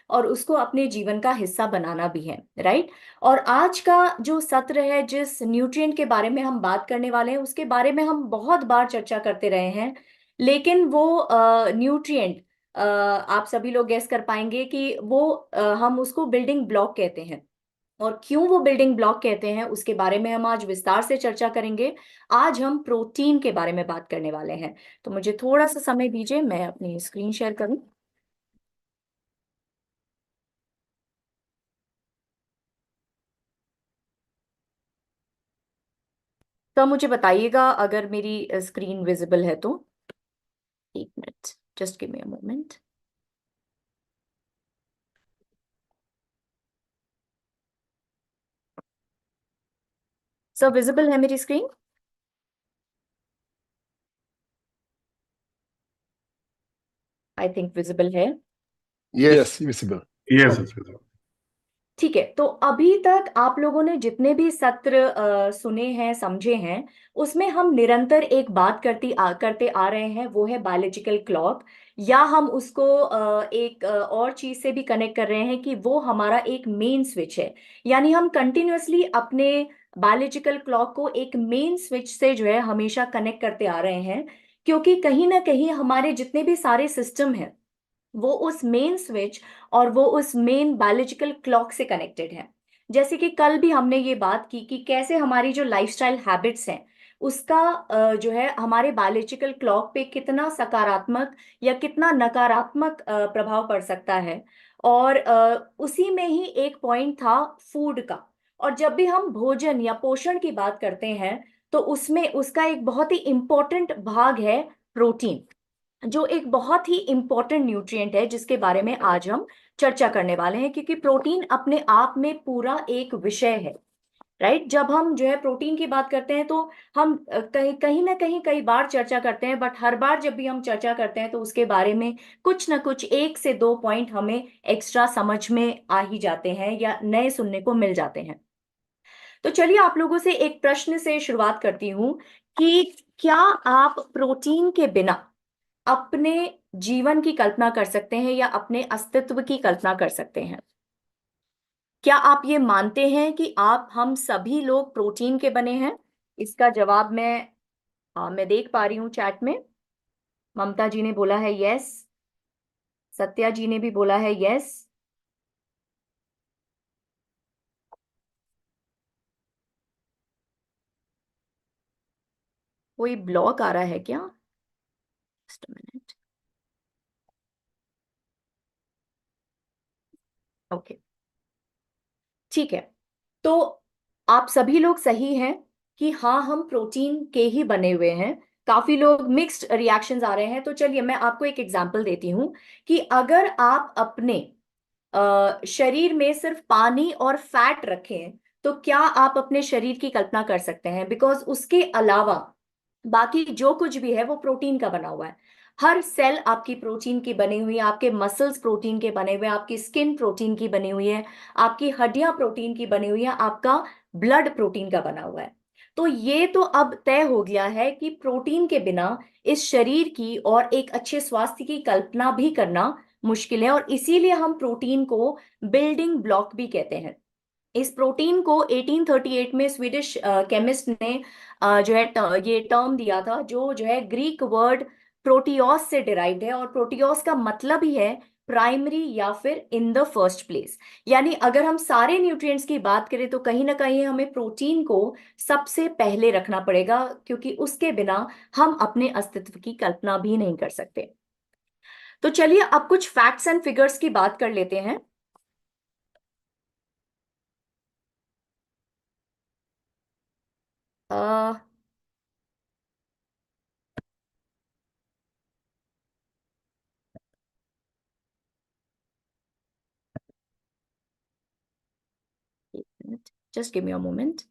और उसको अपने जीवन का हिस्सा बनाना भी है, राइट। और आज का जो सत्र है, जिस न्यूट्रिएंट के बारे में हम बात करने वाले हैं, उसके बारे में हम बहुत बार चर्चा करते रहे हैं, लेकिन वो न्यूट्रिएंट, आप सभी लोग गेस कर पाएंगे कि वो हम उसको बिल्डिंग ब्लॉक कहते हैं। और क्यों वो बिल्डिंग ब्लॉक कहते हैं, उसके बारे में हम आज विस्तार से चर्चा करेंगे। आज हम प्रोटीन के बारे में बात करने वाले हैं। तो मुझे थोड़ा सा समय दीजिए, मैं अपनी स्क्रीन शेयर करूं। तो मुझे बताइएगा अगर मेरी स्क्रीन विजिबल है तो। एक minute, just give me a moment. सब विजिबल है मेरी स्क्रीन? आई थिंक विजिबल है। Yes, visible. Yes, it's visible. ठीक है, तो अभी तक आप लोगों ने जितने भी सत्र सुने हैं, समझे हैं, उसमें हम निरंतर एक बात करते आ रहे हैं, वो है बायोलॉजिकल क्लॉक। या हम उसको एक और चीज से भी कनेक्ट कर रहे हैं कि वो हमारा एक मेन स्विच है। यानी हम कंटिन्यूअसली अपने बायोलॉजिकल क्लॉक को एक मेन स्विच से जो है हमेशा कनेक्ट करते आ रहे हैं, क्योंकि कहीं ना कहीं हमारे जितने भी सारे सिस्टम हैं, वो उस मेन स्विच और वो उस मेन बायोलॉजिकल क्लॉक से कनेक्टेड है। जैसे कि कल भी हमने ये बात की कि कैसे हमारी जो लाइफस्टाइल हैबिट्स हैं, उसका जो है हमारे बायोलॉजिकल क्लॉक पे कितना सकारात्मक या कितना नकारात्मक प्रभाव पड़ सकता है। और उसी में ही एक पॉइंट था फूड का। और जब भी हम भोजन या पोषण की बात करते हैं, तो उसमें उसका एक बहुत ही इंपॉर्टेंट भाग है प्रोटीन, जो एक बहुत ही इंपॉर्टेंट न्यूट्रिएंट है, जिसके बारे में आज हम चर्चा करने वाले हैं, क्योंकि प्रोटीन अपने आप में पूरा एक विषय है, राइट। जब हम जो है प्रोटीन की बात करते हैं, तो हम कहीं कहीं ना कहीं कई बार चर्चा करते हैं, बट हर बार जब भी हम चर्चा करते हैं तो उसके बारे में कुछ ना कुछ एक से दो पॉइंट हमें एक्स्ट्रा समझ में आ ही जाते हैं या नए सुनने को मिल जाते हैं। तो चलिए, आप लोगों से एक प्रश्न से शुरुआत करती हूँ कि क्या आप प्रोटीन के बिना अपने जीवन की कल्पना कर सकते हैं या अपने अस्तित्व की कल्पना कर सकते हैं? क्या आप ये मानते हैं कि आप हम सभी लोग प्रोटीन के बने हैं? इसका जवाब मैं देख पा रही हूँ चैट में। ममता जी ने बोला है यस। सत्या जी ने भी बोला है यस। कोई ब्लॉक आ रहा है क्या? Just minute. ओके, ठीक है। तो आप सभी लोग सही हैं कि हाँ, हम प्रोटीन के ही बने हुए हैं। काफी लोग मिक्स्ड रिएक्शंस आ रहे हैं, तो चलिए मैं आपको एक एग्जांपल देती हूँ कि अगर आप अपने शरीर में सिर्फ पानी और फैट रखें, तो क्या आप अपने शरीर की कल्पना कर सकते हैं? बिकॉज उसके अलावा बाकी जो कुछ भी है वो प्रोटीन का बना हुआ है। हर सेल आपकी प्रोटीन की बनी हुई है, आपके मसल्स प्रोटीन के बने हुए हैं, आपकी स्किन प्रोटीन की बनी हुई है, आपकी हड्डियां प्रोटीन की बनी हुई है, आपका ब्लड प्रोटीन का बना हुआ है। तो ये तो अब तय हो गया है कि प्रोटीन के बिना इस शरीर की और एक अच्छे स्वास्थ्य की कल्पना भी करना मुश्किल है, और इसीलिए हम प्रोटीन को बिल्डिंग ब्लॉक भी कहते हैं। इस प्रोटीन को 1838 में स्वीडिश केमिस्ट ने जो है ये टर्म दिया था, जो है ग्रीक वर्ड प्रोटियोस से डिराइव्ड है, और प्रोटियोस का मतलब ही है प्राइमरी या फिर इन द फर्स्ट प्लेस। यानी अगर हम सारे न्यूट्रिएंट्स की बात करें, तो कहीं ना कहीं हमें प्रोटीन को सबसे पहले रखना पड़ेगा, क्योंकि उसके बिना हम अपने अस्तित्व की कल्पना भी नहीं कर सकते। तो चलिए अब कुछ फैक्ट्स एंड फिगर्स की बात कर लेते हैं। Uh, just give me a moment.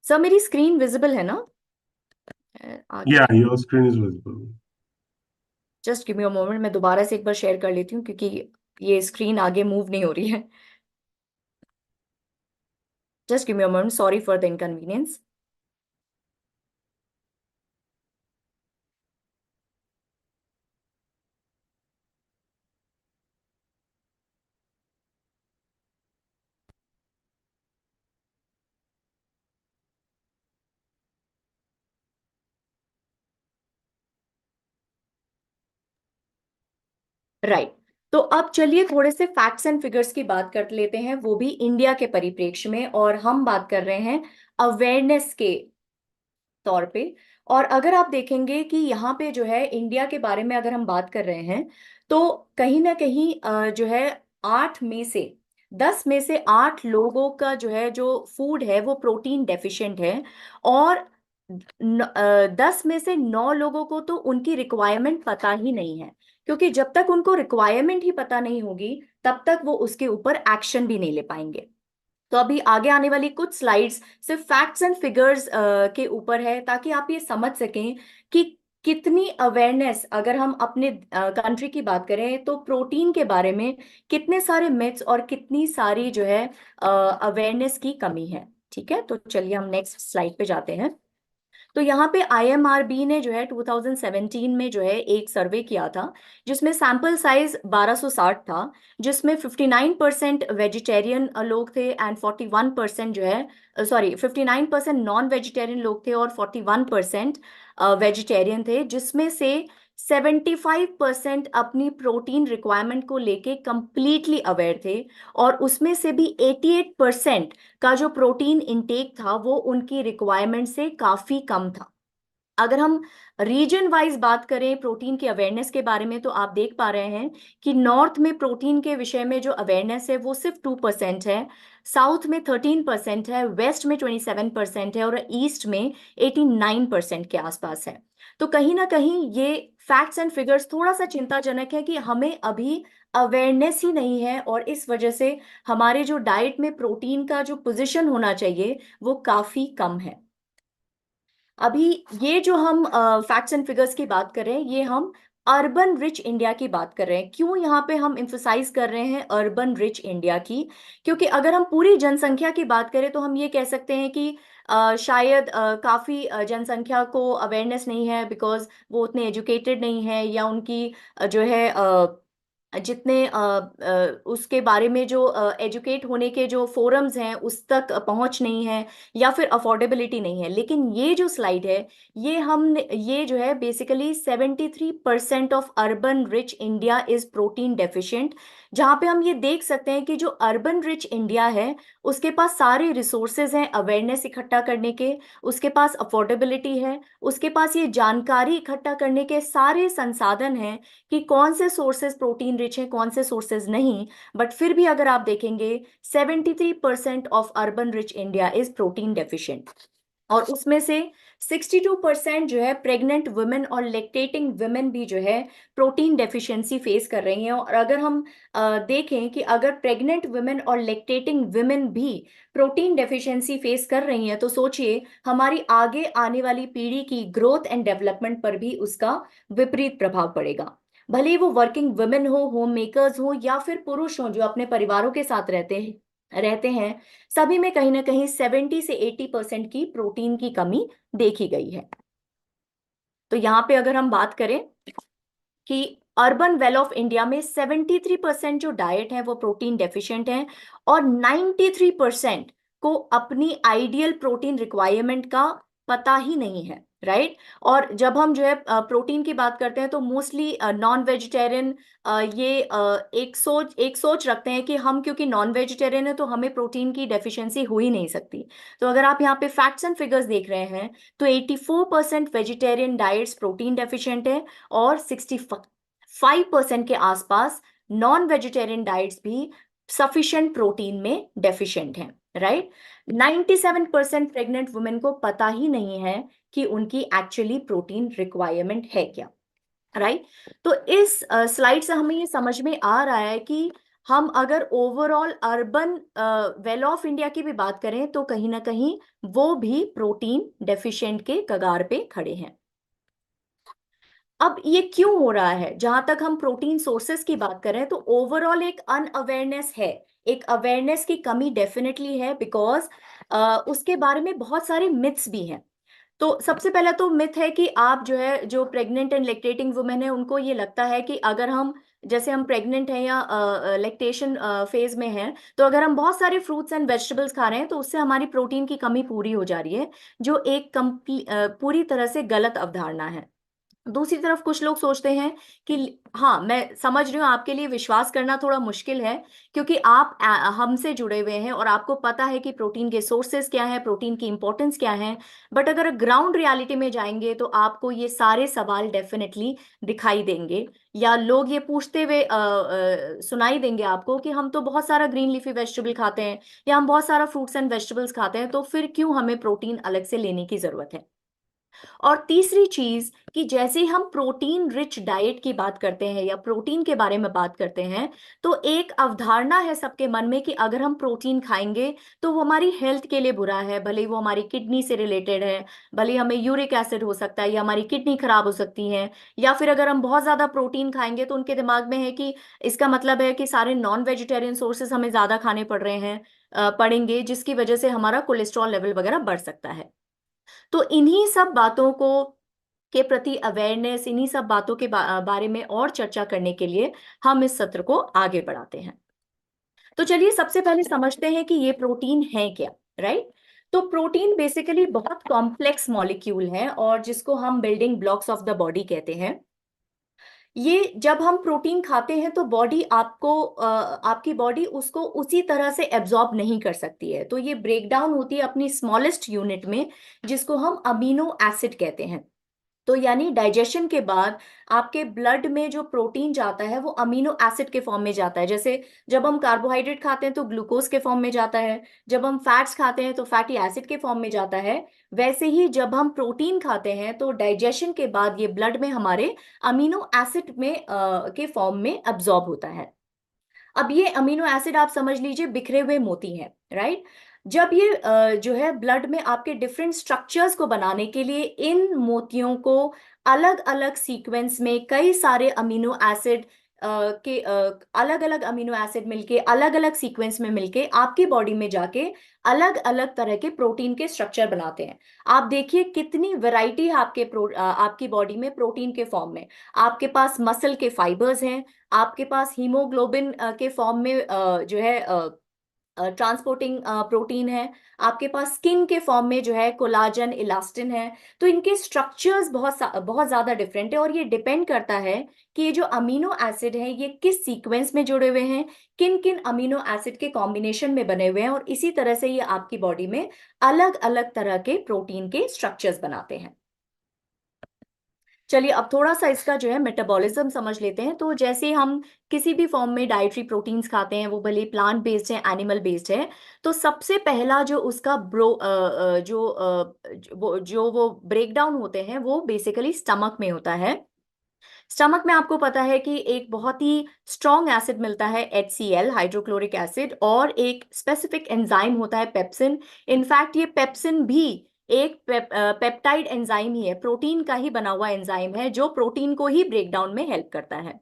Sir, मेरी स्क्रीन विजिबल है ना? आगे Yeah, your screen is visible. Just give me a moment, मैं दोबारा से एक बार शेयर कर लेती हूँ, क्योंकि ये स्क्रीन आगे मूव नहीं हो रही है। Just give me a moment, sorry for the inconvenience. Right. तो अब चलिए थोड़े से फैक्ट्स एंड फिगर्स की बात कर लेते हैं, वो भी इंडिया के परिप्रेक्ष्य में, और हम बात कर रहे हैं अवेयरनेस के तौर पे। और अगर आप देखेंगे कि यहाँ पे जो है इंडिया के बारे में अगर हम बात कर रहे हैं, तो कहीं ना कहीं जो है 8 में से 10 में से 8 लोगों का जो है जो फूड है वो प्रोटीन डेफिशिएंट है। और 10 में से 9 लोगों को तो उनकी रिक्वायरमेंट पता ही नहीं है, क्योंकि जब तक उनको रिक्वायरमेंट ही पता नहीं होगी तब तक वो उसके ऊपर एक्शन भी नहीं ले पाएंगे। तो अभी आगे आने वाली कुछ स्लाइड्स सिर्फ फैक्ट्स एंड फिगर्स के ऊपर है, ताकि आप ये समझ सकें कि कितनी अवेयरनेस, अगर हम अपने कंट्री की बात करें तो प्रोटीन के बारे में कितने सारे मिथ्स और कितनी सारी जो है अवेयरनेस की कमी है। ठीक है, तो चलिए हम नेक्स्ट स्लाइड पे जाते हैं। तो यहाँ पे आईएमआरबी ने जो है 2017 में जो है एक सर्वे किया था, जिसमें सैंपल साइज 1260 था, जिसमें 59% वेजिटेरियन लोग थे एंड 41% जो है, सॉरी 59% नॉन वेजिटेरियन लोग थे और 41% वेजिटेरियन थे, जिसमें से 75% अपनी प्रोटीन रिक्वायरमेंट को लेके कंप्लीटली अवेयर थे। और उसमें से भी 88% का जो प्रोटीन इंटेक था वो उनकी रिक्वायरमेंट से काफी कम था। अगर हम रीजन वाइज बात करें प्रोटीन की अवेयरनेस के बारे में, तो आप देख पा रहे हैं कि नॉर्थ में प्रोटीन के विषय में जो अवेयरनेस है वो सिर्फ 2% है, साउथ में 13% है, वेस्ट में 27% है और ईस्ट में 89% के आसपास है। तो कहीं ना कहीं ये फैक्ट्स एंड फिगर्स थोड़ा सा चिंताजनक है कि हमें अभी अवेयरनेस ही नहीं है, और इस वजह से हमारे जो डाइट में प्रोटीन का जो पोजीशन होना चाहिए वो काफी कम है। अभी ये जो हम फैक्ट्स एंड फिगर्स की बात कर रहे हैं, ये हम अर्बन रिच इंडिया की बात कर रहे हैं। क्यों यहाँ पे हम इम्फोसाइज कर रहे हैं अर्बन रिच इंडिया की? क्योंकि अगर हम पूरी जनसंख्या की बात करें तो हम ये कह सकते हैं कि शायद काफी जनसंख्या को अवेयरनेस नहीं है, बिकॉज वो उतने एजुकेटेड नहीं है, या उनकी जो है जितने उसके बारे में जो एजुकेट होने के जो फोरम्स हैं उस तक पहुंच नहीं है, या फिर अफोर्डेबिलिटी नहीं है। लेकिन ये जो स्लाइड है, ये जो है basically 73% of urban rich India is protein deficient. जहां पे हम ये देख सकते हैं कि जो अर्बन रिच इंडिया है उसके पास सारे रिसोर्सेज हैं अवेयरनेस इकट्ठा करने के, उसके पास अफोर्डेबिलिटी है, उसके पास ये जानकारी इकट्ठा करने के सारे संसाधन हैं कि कौन से सोर्सेज प्रोटीन रिच हैं, कौन से सोर्सेज नहीं। बट फिर भी अगर आप देखेंगे 73% of urban rich India is protein deficient. और उसमें से 62% जो है प्रेग्नेंट वुमेन और लेक्टेटिंग वुमेन भी जो है प्रोटीन डेफिशिएंसी फेस कर रही हैं। और अगर हम देखें कि अगर प्रेग्नेंट वुमेन और लेक्टेटिंग वुमेन भी प्रोटीन डेफिशिएंसी फेस कर रही हैं, तो सोचिए हमारी आगे आने वाली पीढ़ी की ग्रोथ एंड डेवलपमेंट पर भी उसका विपरीत प्रभाव पड़ेगा। भले ही वो वर्किंग वुमेन हो, होम मेकर्स हो, या फिर पुरुष हो जो अपने परिवारों के साथ रहते हैं, सभी में कहीं ना कहीं 70 से 80% की प्रोटीन की कमी देखी गई है। तो यहाँ पे अगर हम बात करें कि अर्बन वेल ऑफ इंडिया में 73% जो डाइट है वो प्रोटीन डेफिशिएंट है, और 93% को अपनी आइडियल प्रोटीन रिक्वायरमेंट का पता ही नहीं है। राइट। और जब हम जो है प्रोटीन की बात करते हैं तो मोस्टली नॉन वेजिटेरियन ये एक सोच रखते हैं कि हम क्योंकि नॉन वेजिटेरियन है तो हमें प्रोटीन की डेफिशिएंसी हो ही नहीं सकती। तो अगर आप यहाँ पे फैक्ट्स एंड फिगर्स देख रहे हैं तो 84% वेजिटेरियन डाइट्स प्रोटीन डेफिशिएंट है, और 65% के आसपास नॉन वेजिटेरियन डाइट्स भी सफिशिएंट प्रोटीन में डेफिशिएंट हैं। राइट। 97% प्रेग्नेंट वुमेन को पता ही नहीं है कि उनकी एक्चुअली प्रोटीन रिक्वायरमेंट है क्या। राइट। तो इस स्लाइड से हमें ये समझ में आ रहा है कि हम अगर overall urban well of India की भी बात करें तो कहीं ना कहीं वो भी प्रोटीन डेफिशिएंट के कगार पे खड़े हैं। अब ये क्यों हो रहा है? जहां तक हम प्रोटीन सोर्सेस की बात करें तो ओवरऑल एक अनअवेयरनेस है, एक अवेयरनेस की कमी डेफिनेटली है, बिकॉज उसके बारे में बहुत सारे मिथ्स भी हैं। तो सबसे पहला तो मिथ है कि आप जो है जो प्रेग्नेंट एंड लेक्टेटिंग वुमेन है उनको ये लगता है कि अगर हम जैसे हम प्रेग्नेंट हैं या लेक्टेशन फेज में हैं, तो अगर हम बहुत सारे फ्रूट्स एंड वेजिटेबल्स खा रहे हैं तो उससे हमारी प्रोटीन की कमी पूरी हो जा रही है, जो एक पूरी तरह से गलत अवधारणा है। दूसरी तरफ कुछ लोग सोचते हैं कि हाँ, मैं समझ रही हूँ आपके लिए विश्वास करना थोड़ा मुश्किल है, क्योंकि आप हमसे जुड़े हुए हैं और आपको पता है कि प्रोटीन के सोर्सेज क्या है, प्रोटीन की इंपॉर्टेंस क्या है। बट अगर ग्राउंड रियलिटी में जाएंगे तो आपको ये सारे सवाल डेफिनेटली दिखाई देंगे, या लोग ये पूछते हुए सुनाई देंगे आपको कि हम तो बहुत सारा ग्रीन लीफी वेजिटेबल खाते हैं, या हम बहुत सारा फ्रूट्स एंड वेजिटेबल्स खाते हैं, तो फिर क्यों हमें प्रोटीन अलग से लेने की जरूरत है। और तीसरी चीज कि जैसे हम प्रोटीन रिच डाइट की बात करते हैं या प्रोटीन के बारे में बात करते हैं, तो एक अवधारणा है सबके मन में कि अगर हम प्रोटीन खाएंगे तो वो हमारी हेल्थ के लिए बुरा है, भले ही वो हमारी किडनी से रिलेटेड है, भले ही हमें यूरिक एसिड हो सकता है या हमारी किडनी खराब हो सकती है, या फिर अगर हम बहुत ज्यादा प्रोटीन खाएंगे तो उनके दिमाग में है कि इसका मतलब है कि सारे नॉन वेजिटेरियन सोर्सेस हमें ज्यादा खाने पड़ रहे हैं, पड़ेंगे, जिसकी वजह से हमारा कोलेस्ट्रॉल लेवल वगैरह बढ़ सकता है। तो इन्हीं सब बातों को के प्रति अवेयरनेस, इन्हीं सब बातों के बारे में और चर्चा करने के लिए हम इस सत्र को आगे बढ़ाते हैं। तो चलिए सबसे पहले समझते हैं कि ये प्रोटीन है क्या, राइट। तो प्रोटीन बेसिकली बहुत कॉम्प्लेक्स मॉलिक्यूल है और जिसको हम building blocks of the body कहते हैं। ये जब हम प्रोटीन खाते हैं तो बॉडी आपकी बॉडी उसको उसी तरह से एब्जॉर्ब नहीं कर सकती है, तो ये ब्रेक डाउन होती है अपनी स्मॉलेस्ट यूनिट में, जिसको हम अमीनो एसिड कहते हैं। तो यानी डाइजेशन के बाद आपके ब्लड में जो प्रोटीन जाता है वो अमीनो एसिड के फॉर्म में जाता है। जैसे जब हम कार्बोहाइड्रेट खाते हैं तो ग्लूकोज के फॉर्म में जाता है, जब हम फैट्स खाते हैं तो फैटी एसिड के फॉर्म में जाता है। वैसे ही जब हम प्रोटीन खाते हैं तो डाइजेशन के बाद ये ब्लड में हमारे अमीनो एसिड में के फॉर्म में अब्जॉर्ब होता है। अब ये अमीनो एसिड आप समझ लीजिए बिखरे हुए मोती हैं, राइट। जब ये जो है ब्लड में आपके डिफरेंट स्ट्रक्चर्स को बनाने के लिए इन मोतियों को अलग अलग सीक्वेंस में कई सारे अमीनो एसिड के अलग अलग अमीनो एसिड मिलके अलग अलग सीक्वेंस में मिलके आपकी बॉडी में जाके अलग अलग तरह के प्रोटीन के स्ट्रक्चर बनाते हैं। आप देखिए कितनी वैरायटी है आपकी बॉडी में प्रोटीन के फॉर्म में। आपके पास मसल के फाइबर्स हैं, आपके पास हीमोग्लोबिन के फॉर्म में जो है ट्रांसपोर्टिंग प्रोटीन है, आपके पास स्किन के फॉर्म में जो है कोलाजन इलास्टिन है। तो इनके स्ट्रक्चर्स बहुत ज्यादा डिफरेंट है और ये डिपेंड करता है कि ये जो अमीनो एसिड है ये किस सीक्वेंस में जुड़े हुए हैं, किन किन अमीनो एसिड के कॉम्बिनेशन में बने हुए हैं, और इसी तरह से ये आपकी बॉडी में अलग अलग तरह के प्रोटीन के स्ट्रक्चर्स बनाते हैं। चलिए अब थोड़ा सा इसका जो है मेटाबॉलिज्म समझ लेते हैं। तो जैसे हम किसी भी फॉर्म में डाइटरी प्रोटीन्स खाते हैं, वो भले प्लांट बेस्ड है एनिमल बेस्ड है, तो सबसे पहला जो उसका वो ब्रेक डाउन होते हैं वो बेसिकली स्टमक में होता है। स्टमक में आपको पता है कि एक बहुत ही स्ट्रॉन्ग एसिड मिलता है HCl, हाइड्रोक्लोरिक एसिड, और एक स्पेसिफिक एंजाइम होता है पेप्सिन। इनफैक्ट ये पेप्सिन भी एक पेप्टाइड एंजाइम ही है, प्रोटीन का ही बना हुआ एंजाइम है जो प्रोटीन को ही ब्रेक डाउन में हेल्प करता है।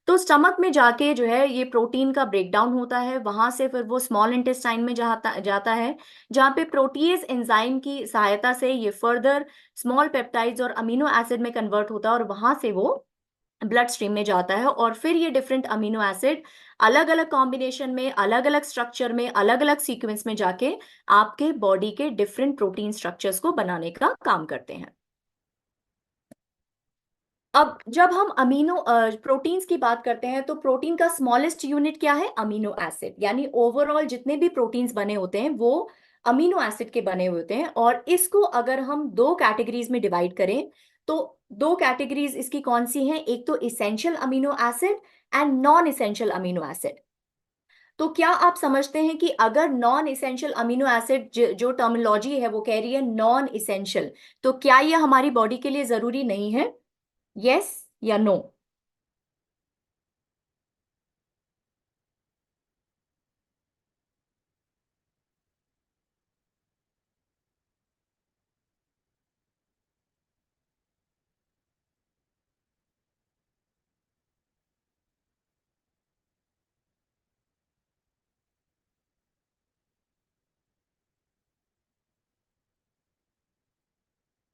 तो स्टमक में जाके जो है ये प्रोटीन का ब्रेक डाउन होता है, वहां से फिर वो स्मॉल इंटेस्टाइन में जाता जाता है, जहाँ पे प्रोटीज एंजाइम की सहायता से ये फर्दर स्मॉल पेप्टाइड्स और अमीनो एसिड में कन्वर्ट होता है, और वहां से वो ब्लड स्ट्रीम में जाता है। और फिर ये डिफरेंट अमीनो एसिड अलग अलग कॉम्बिनेशन में, अलग अलग स्ट्रक्चर में, अलग अलग सीक्वेंस में जाके आपके बॉडी के डिफरेंट प्रोटीन स्ट्रक्चर्स को बनाने का काम करते हैं। अब जब हम अमीनो प्रोटीन्स की बात करते हैं तो प्रोटीन का स्मॉलेस्ट यूनिट क्या है? Amino acid. यानी ओवरऑल जितने भी प्रोटीन्स बने होते हैं वो अमीनो एसिड के बने हुए होते हैं, और इसको अगर हम दो कैटेगरीज में डिवाइड करें तो दो कैटेगरीज इसकी कौन सी हैं? एक तो essential amino acid and non essential amino acid. तो क्या आप समझते हैं कि अगर नॉन इसेंशियल अमीनो एसिड जो टर्मिनोलॉजी है वो कह रही है नॉन इसेंशियल, तो क्या ये हमारी बॉडी के लिए जरूरी नहीं है? यस या नो?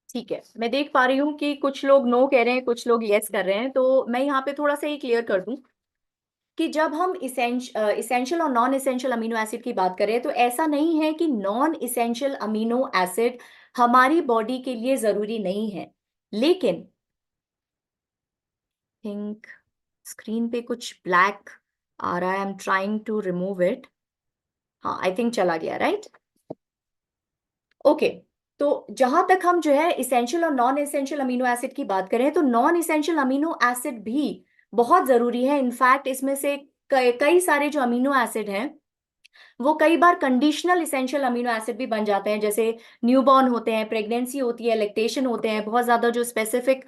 ठीक है, मैं देख पा रही हूँ कि कुछ लोग नो कह रहे हैं, कुछ लोग यस कर रहे हैं, तो मैं यहाँ पे थोड़ा सा ये क्लियर कर दूं कि जब हम इसेंशियल और नॉन इसेंशियल अमीनो एसिड की बात करें तो ऐसा नहीं है कि नॉन इसेंशियल अमीनो एसिड हमारी बॉडी के लिए जरूरी नहीं है, लेकिन थिंक स्क्रीन पे कुछ ब्लैक आ रहा है, I am trying to remove it. हाँ, आई थिंक चला गया, राइट। ओके। तो जहां तक हम जो है इसेंशियल और नॉन इसेंशियल अमीनो एसिड की बात करें, तो नॉन इसेंशियल अमीनो एसिड भी बहुत जरूरी है। इनफैक्ट इसमें से कई सारे जो अमीनो एसिड हैं वो कई बार कंडीशनल इसेंशियल अमीनो एसिड भी बन जाते हैं। जैसे न्यूबॉर्न होते हैं, प्रेगनेंसी होती है, लैक्टेशन होते हैं, बहुत ज्यादा जो स्पेसिफिक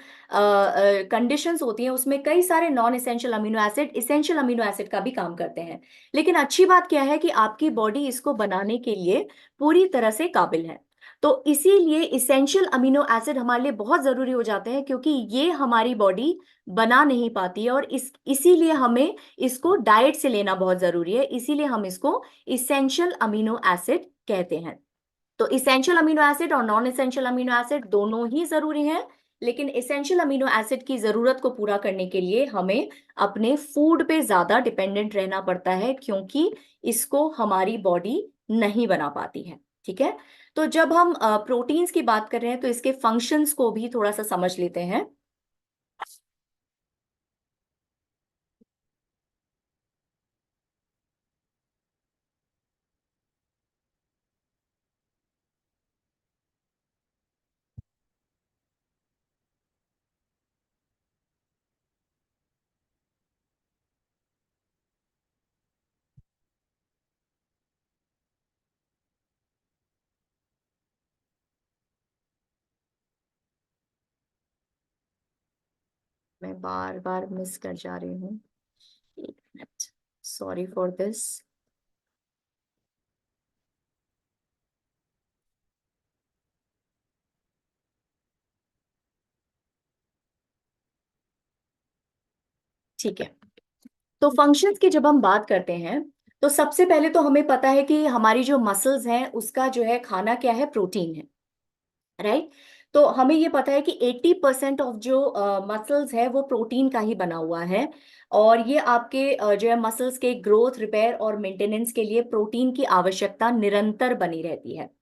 कंडीशंस होती हैं उसमें कई सारे non essential amino acid essential amino acid का भी काम करते हैं। लेकिन अच्छी बात क्या है कि आपकी बॉडी इसको बनाने के लिए पूरी तरह से काबिल है। तो इसीलिए इसेंशियल अमीनो एसिड हमारे लिए बहुत जरूरी हो जाते हैं, क्योंकि ये हमारी बॉडी बना नहीं पाती है, और इसीलिए हमें इसको डाइट से लेना बहुत जरूरी है। इसीलिए हम इसको इसेंशियल अमीनो एसिड कहते हैं। तो इसेंशियल अमीनो एसिड और नॉन इसेंशियल अमीनो एसिड दोनों ही जरूरी हैं। लेकिन इसेंशियल अमीनो एसिड की जरूरत को पूरा करने के लिए हमें अपने फूड पे ज्यादा डिपेंडेंट रहना पड़ता है, क्योंकि इसको हमारी बॉडी नहीं बना पाती है। ठीक है। तो जब हम प्रोटीन्स की बात कर रहे हैं तो इसके फंक्शंस को भी थोड़ा सा समझ लेते हैं। मैं बार बार मिस कर जा रही हूँ, एक मिनट, सॉरी फॉर दिस। ठीक है। तो फंक्शंस की जब हम बात करते हैं तो सबसे पहले तो हमें पता है कि हमारी जो मसल्स हैं उसका जो है खाना क्या है, प्रोटीन है, राइट। तो हमें ये पता है कि 80% ऑफ जो मसल्स है वो प्रोटीन का ही बना हुआ है। और ये आपके जो है मसल्स के ग्रोथ, रिपेयर और मेंटेनेंस के लिए प्रोटीन की आवश्यकता निरंतर बनी रहती है।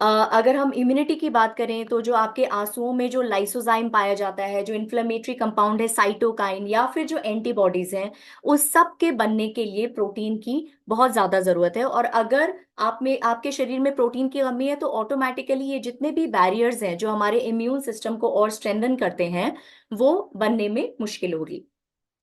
अगर हम इम्यूनिटी की बात करें तो जो आपके आंसुओं में जो लाइसोजाइम पाया जाता है, जो इन्फ्लेमेटरी कंपाउंड है साइटोकाइन, या फिर जो एंटीबॉडीज हैं, उस सब के बनने के लिए प्रोटीन की बहुत ज्यादा जरूरत है। और अगर आप में आपके शरीर में प्रोटीन की कमी है तो ऑटोमेटिकली ये जितने भी बैरियर्स हैं जो हमारे इम्यून सिस्टम को और स्ट्रेंथन करते हैं वो बनने में मुश्किल होगी।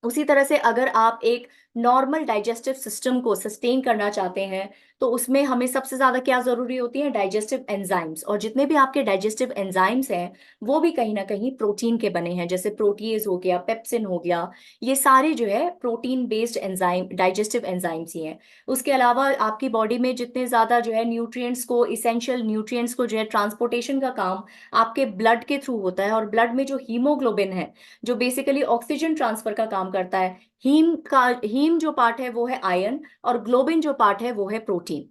उसी तरह से अगर आप एक नॉर्मल डाइजेस्टिव सिस्टम को सस्टेन करना चाहते हैं तो उसमें हमें सबसे ज्यादा क्या जरूरी होती है, डाइजेस्टिव एंजाइम्स। और जितने भी आपके डाइजेस्टिव एंजाइम्स हैं वो भी कहीं ना कहीं प्रोटीन के बने हैं, जैसे प्रोटीएज हो गया, पेप्सिन हो गया, ये सारे जो है protein based enzyme digestive enzymes ही हैं। उसके अलावा आपकी बॉडी में जितने ज्यादा जो है न्यूट्रिएंट्स को, इसेंशियल न्यूट्रिएंट्स को जो है ट्रांसपोर्टेशन का काम आपके ब्लड के थ्रू होता है। और ब्लड में जो हीमोग्लोबिन है जो बेसिकली ऑक्सीजन ट्रांसफर का काम करता है, हीम जो पार्ट है वो है आयरन, और ग्लोबिन जो पार्ट है वो है प्रोटीन,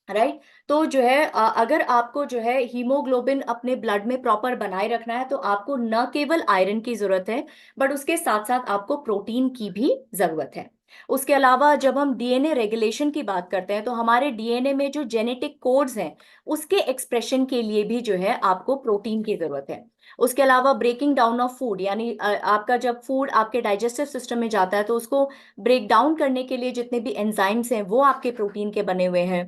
राइट। तो जो है अगर आपको जो है हीमोग्लोबिन अपने ब्लड में प्रॉपर बनाए रखना है तो आपको न केवल आयरन की जरूरत है, बट उसके साथ साथ आपको प्रोटीन की भी जरूरत है। उसके अलावा जब हम डीएनए रेगुलेशन की बात करते हैं तो हमारे डीएनए में जो जेनेटिक कोड्स हैं उसके एक्सप्रेशन के लिए भी जो है आपको प्रोटीन की जरूरत है। उसके अलावा ब्रेकिंग डाउन ऑफ फूड, यानी आपका जब फूड आपके डाइजेस्टिव सिस्टम में जाता है तो उसको ब्रेक डाउन करने के लिए जितने भी एंजाइम्स हैं वो आपके प्रोटीन के बने हुए हैं।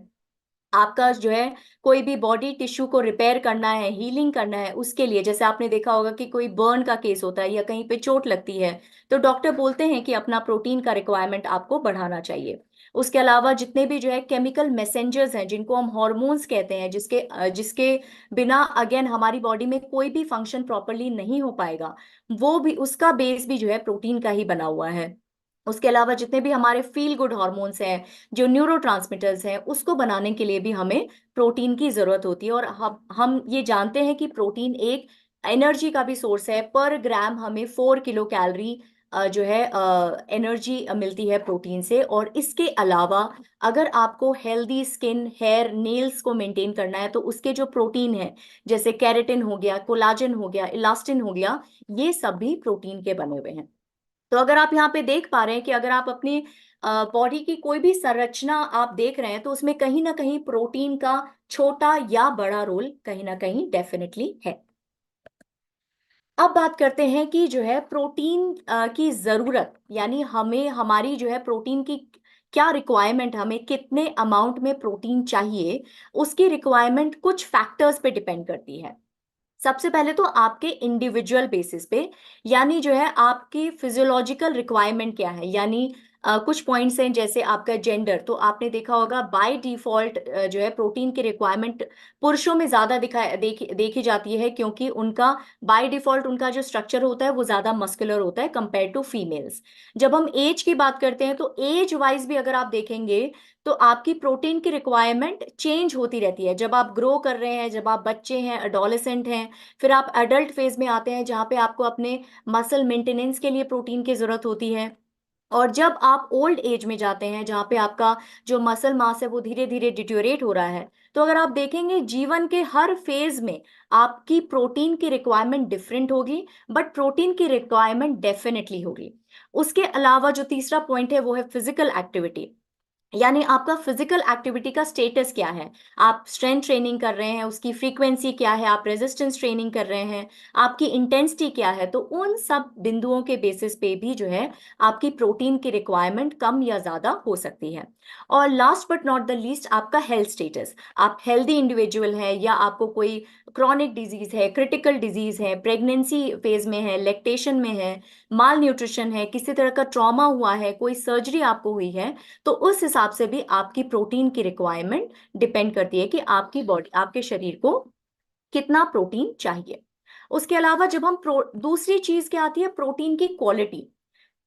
आपका जो है कोई भी बॉडी टिश्यू को रिपेयर करना है, हीलिंग करना है, उसके लिए जैसे आपने देखा होगा कि कोई बर्न का केस होता है या कहीं पे चोट लगती है तो डॉक्टर बोलते हैं कि अपना प्रोटीन का रिक्वायरमेंट आपको बढ़ाना चाहिए। उसके अलावा जितने भी जो है केमिकल मैसेंजर्स हैं जिनको हम हॉर्मोन्स कहते हैं, जिसके बिना अगेन हमारी बॉडी में कोई भी फंक्शन प्रॉपरली नहीं हो पाएगा, वो भी उसका बेस भी जो है प्रोटीन का ही बना हुआ है। उसके अलावा जितने भी हमारे फील गुड हॉर्मोन्स हैं, जो न्यूरो हैं, उसको बनाने के लिए भी हमें प्रोटीन की जरूरत होती है। और हम ये जानते हैं कि प्रोटीन एक एनर्जी का भी सोर्स है। पर ग्राम हमें 4 किलो कैलोरी जो है एनर्जी मिलती है प्रोटीन से। और इसके अलावा अगर आपको हेल्दी स्किन, हेयर, नेल्स को मेंटेन करना है तो उसके जो प्रोटीन है, जैसे कैरेटिन हो गया, कोलाजन हो गया, इलास्टिन हो गया, ये सब भी प्रोटीन के बने हुए हैं। तो अगर आप यहाँ पे देख पा रहे हैं कि अगर आप अपनी बॉडी की कोई भी संरचना आप देख रहे हैं तो उसमें कहीं ना कहीं प्रोटीन का छोटा या बड़ा रोल कहीं ना कहीं डेफिनेटली है। अब बात करते हैं कि जो है प्रोटीन की जरूरत, यानी हमें हमारी जो है प्रोटीन की क्या रिक्वायरमेंट, हमें कितने अमाउंट में प्रोटीन चाहिए, उसकी रिक्वायरमेंट कुछ फैक्टर्स पे डिपेंड करती है। सबसे पहले तो आपके इंडिविजुअल बेसिस पे, यानी जो है आपकी फिजियोलॉजिकल रिक्वायरमेंट क्या है, यानी कुछ पॉइंट्स हैं जैसे आपका जेंडर, तो आपने देखा होगा बाय डिफॉल्ट जो है प्रोटीन की रिक्वायरमेंट पुरुषों में ज्यादा देखी जाती है, क्योंकि उनका बाय डिफॉल्ट उनका जो स्ट्रक्चर होता है वो ज्यादा मस्कुलर होता है कंपेयर टू फीमेल्स। जब हम एज की बात करते हैं तो एज वाइज भी अगर आप देखेंगे तो आपकी प्रोटीन की रिक्वायरमेंट चेंज होती रहती है। जब आप ग्रो कर रहे हैं, जब आप बच्चे हैं, अडोलेसेंट हैं, फिर आप एडल्ट फेज में आते हैं जहां पे आपको अपने मसल मेंटेनेंस के लिए प्रोटीन की जरूरत होती है, और जब आप ओल्ड एज में जाते हैं जहां पे आपका जो मसल मास है वो धीरे धीरे डिट्योरेट हो रहा है। तो अगर आप देखेंगे जीवन के हर फेज में आपकी प्रोटीन की रिक्वायरमेंट डिफरेंट होगी, बट प्रोटीन की रिक्वायरमेंट डेफिनेटली होगी। उसके अलावा जो तीसरा पॉइंट है वो है फिजिकल एक्टिविटी, यानी आपका फिजिकल एक्टिविटी का स्टेटस क्या है। आप स्ट्रेंथ ट्रेनिंग कर रहे हैं, उसकी फ्रीक्वेंसी क्या है, आप रेजिस्टेंस ट्रेनिंग कर रहे हैं, आपकी इंटेंसिटी क्या है, तो उन सब बिंदुओं के बेसिस पे भी जो है आपकी प्रोटीन की रिक्वायरमेंट कम या ज्यादा हो सकती है। और last but not the least, आपका हेल्थ स्टेटस, आप हेल्दी इंडिविजुअल हैं या आपको कोई क्रॉनिक डिजीज है, क्रिटिकल डिजीज है, प्रेगनेंसी फेज में है, लेक्टेशन में है, माल न्यूट्रिशन है, किसी तरह का ट्रॉमा हुआ है, कोई सर्जरी आपको हुई है, तो उस हिसाब से भी आपकी प्रोटीन की रिक्वायरमेंट डिपेंड करती है कि आपकी बॉडी, आपके शरीर को कितना प्रोटीन चाहिए। उसके अलावा जब हम दूसरी चीज क्या आती है, प्रोटीन की क्वालिटी,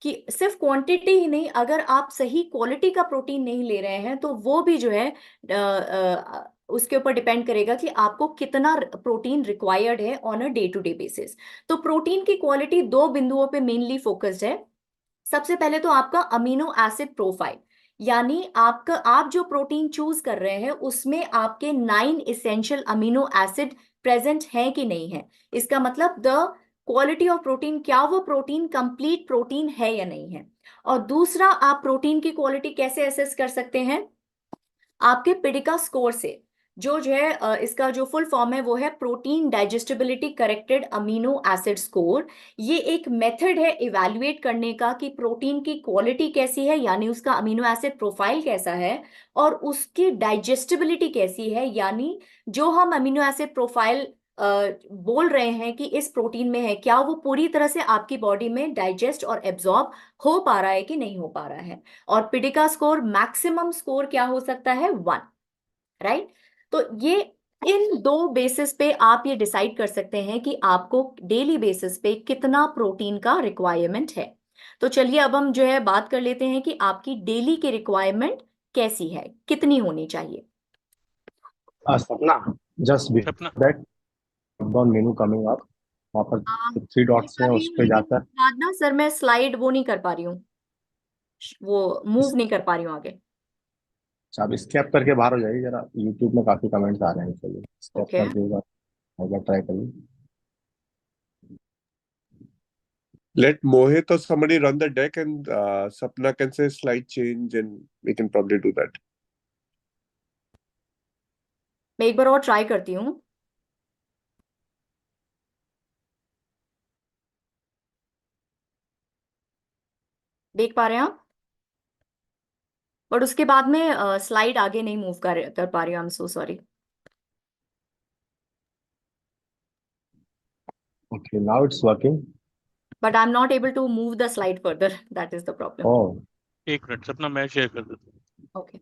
कि सिर्फ क्वांटिटी ही नहीं, अगर आप सही क्वालिटी का प्रोटीन नहीं ले रहे हैं तो वो भी जो है उसके ऊपर डिपेंड करेगा कि आपको कितना प्रोटीन रिक्वायर्ड है on a day to day basis. तो प्रोटीन की क्वालिटी दो बिंदुओं पे मेनली फोकस्ड है। सबसे पहले तो आपका अमीनो एसिड प्रोफाइल, यानी आपका, आप जो प्रोटीन चूज कर रहे हैं उसमें आपके 9 इसेंशियल अमीनो एसिड प्रेजेंट हैं कि नहीं है। इसका मतलब द क्वालिटी ऑफ प्रोटीन, क्या वो प्रोटीन कंप्लीट प्रोटीन है या नहीं है। और दूसरा, आप प्रोटीन की क्वालिटी कैसे असेस कर सकते हैं, आपके पिडिका स्कोर से। जो है इसका जो फुल फॉर्म है वो है protein digestibility corrected amino acid score. ये एक मेथड है इवैल्यूएट करने का कि प्रोटीन की क्वालिटी कैसी है, यानी उसका अमीनो एसिड प्रोफाइल कैसा है, और उसकी डाइजेस्टिबिलिटी कैसी है, यानी जो हम अमीनो एसिड प्रोफाइल बोल रहे हैं कि इस प्रोटीन में है, क्या वो पूरी तरह से आपकी बॉडी में डाइजेस्ट और एब्जॉर्ब हो पा रहा है कि नहीं हो पा रहा है। और पिडिका स्कोर मैक्सिमम स्कोर क्या हो सकता है, 1, राइट। तो ये इन दो बेसिस पे आप ये डिसाइड कर सकते हैं कि आपको डेली बेसिस पे कितना प्रोटीन का रिक्वायरमेंट है। तो चलिए अब हम जो है बात कर लेते हैं कि आपकी डेली की रिक्वायरमेंट कैसी है, कितनी होनी चाहिए। Sapna, just before सपना। that, one menu coming up. वहाँ पर थ्री देख डॉट्स पा हैं, रही उस हूँ, पे लेकिन जाकर उसके बाद ना सर मैं स्लाइड वो नहीं कर पा रही हूँ, वो मूव नहीं कर पा रही हूँ आगे। आप स्केप करके बाहर हो जाइए जरा। यूट्यूब में काफी कमेंट्स आ रहे हैं, चलिए स्केप ओके। करके एक बार ट्राई करिए। Let Mohit or somebody run the deck, and Sapna can say slide change, and we can probably do that. मैं एक बार और ट्राई करती हूँ। देख पा रहे हैं आप, बट उसके बाद में स्लाइड आगे नहीं मूव कर पा रही हूँ, I am so sorry. Okay, now it's working. But I am not able to move the slide further, that is the problem. Oh, एक मिनट सपना, मैं शेयर कर देता हूँ। ओके।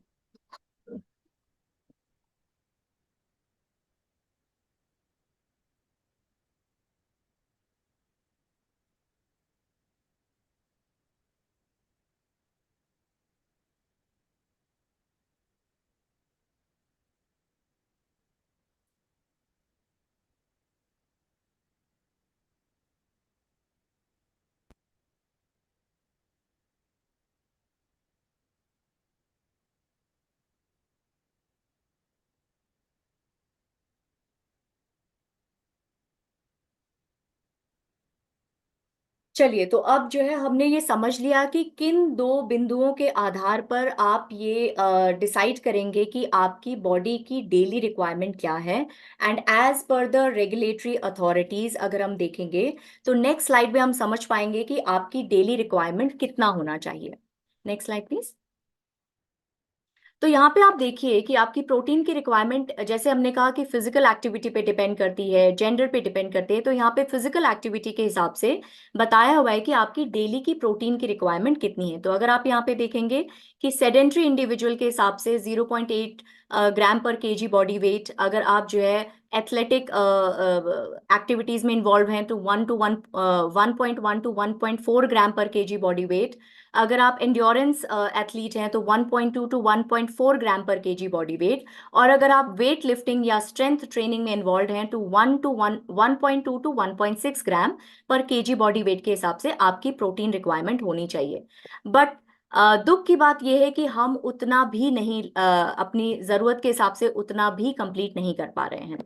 चलिए, तो अब जो है हमने ये समझ लिया कि किन दो बिंदुओं के आधार पर आप ये डिसाइड करेंगे कि आपकी बॉडी की डेली रिक्वायरमेंट क्या है। And as per the regulatory authorities अगर हम देखेंगे तो नेक्स्ट स्लाइड में हम समझ पाएंगे कि आपकी डेली रिक्वायरमेंट कितना होना चाहिए। Next slide please. तो यहाँ पे आप देखिए कि आपकी प्रोटीन की रिक्वायरमेंट, जैसे हमने कहा कि फिजिकल एक्टिविटी पे डिपेंड करती है, जेंडर पे डिपेंड करती है, तो यहाँ पे फिजिकल एक्टिविटी के हिसाब से बताया हुआ है कि आपकी डेली की प्रोटीन की रिक्वायरमेंट कितनी है। तो अगर आप यहाँ पे देखेंगे कि सेडेंट्री इंडिविजुअल के हिसाब से 0.8 ग्राम पर केजी बॉडी वेट, अगर आप जो है एथलेटिक एक्टिविटीज में इन्वॉल्व हैं तो 1 टू 1.4 ग्राम पर केजी बॉडी वेट। अगर आप एंड्योरेंस एथलीट हैं तो 1.2 टू 1.4 ग्राम पर केजी बॉडी वेट। और अगर आप वेट लिफ्टिंग या स्ट्रेंथ ट्रेनिंग में इन्वॉल्व हैं तो 1.2 टू 1.6 ग्राम पर केजी बॉडी वेट के हिसाब से आपकी प्रोटीन रिक्वायरमेंट होनी चाहिए। बट दुख की बात यह है कि हम उतना भी नहीं, अपनी जरूरत के हिसाब से उतना भी कंप्लीट नहीं कर पा रहे हैं।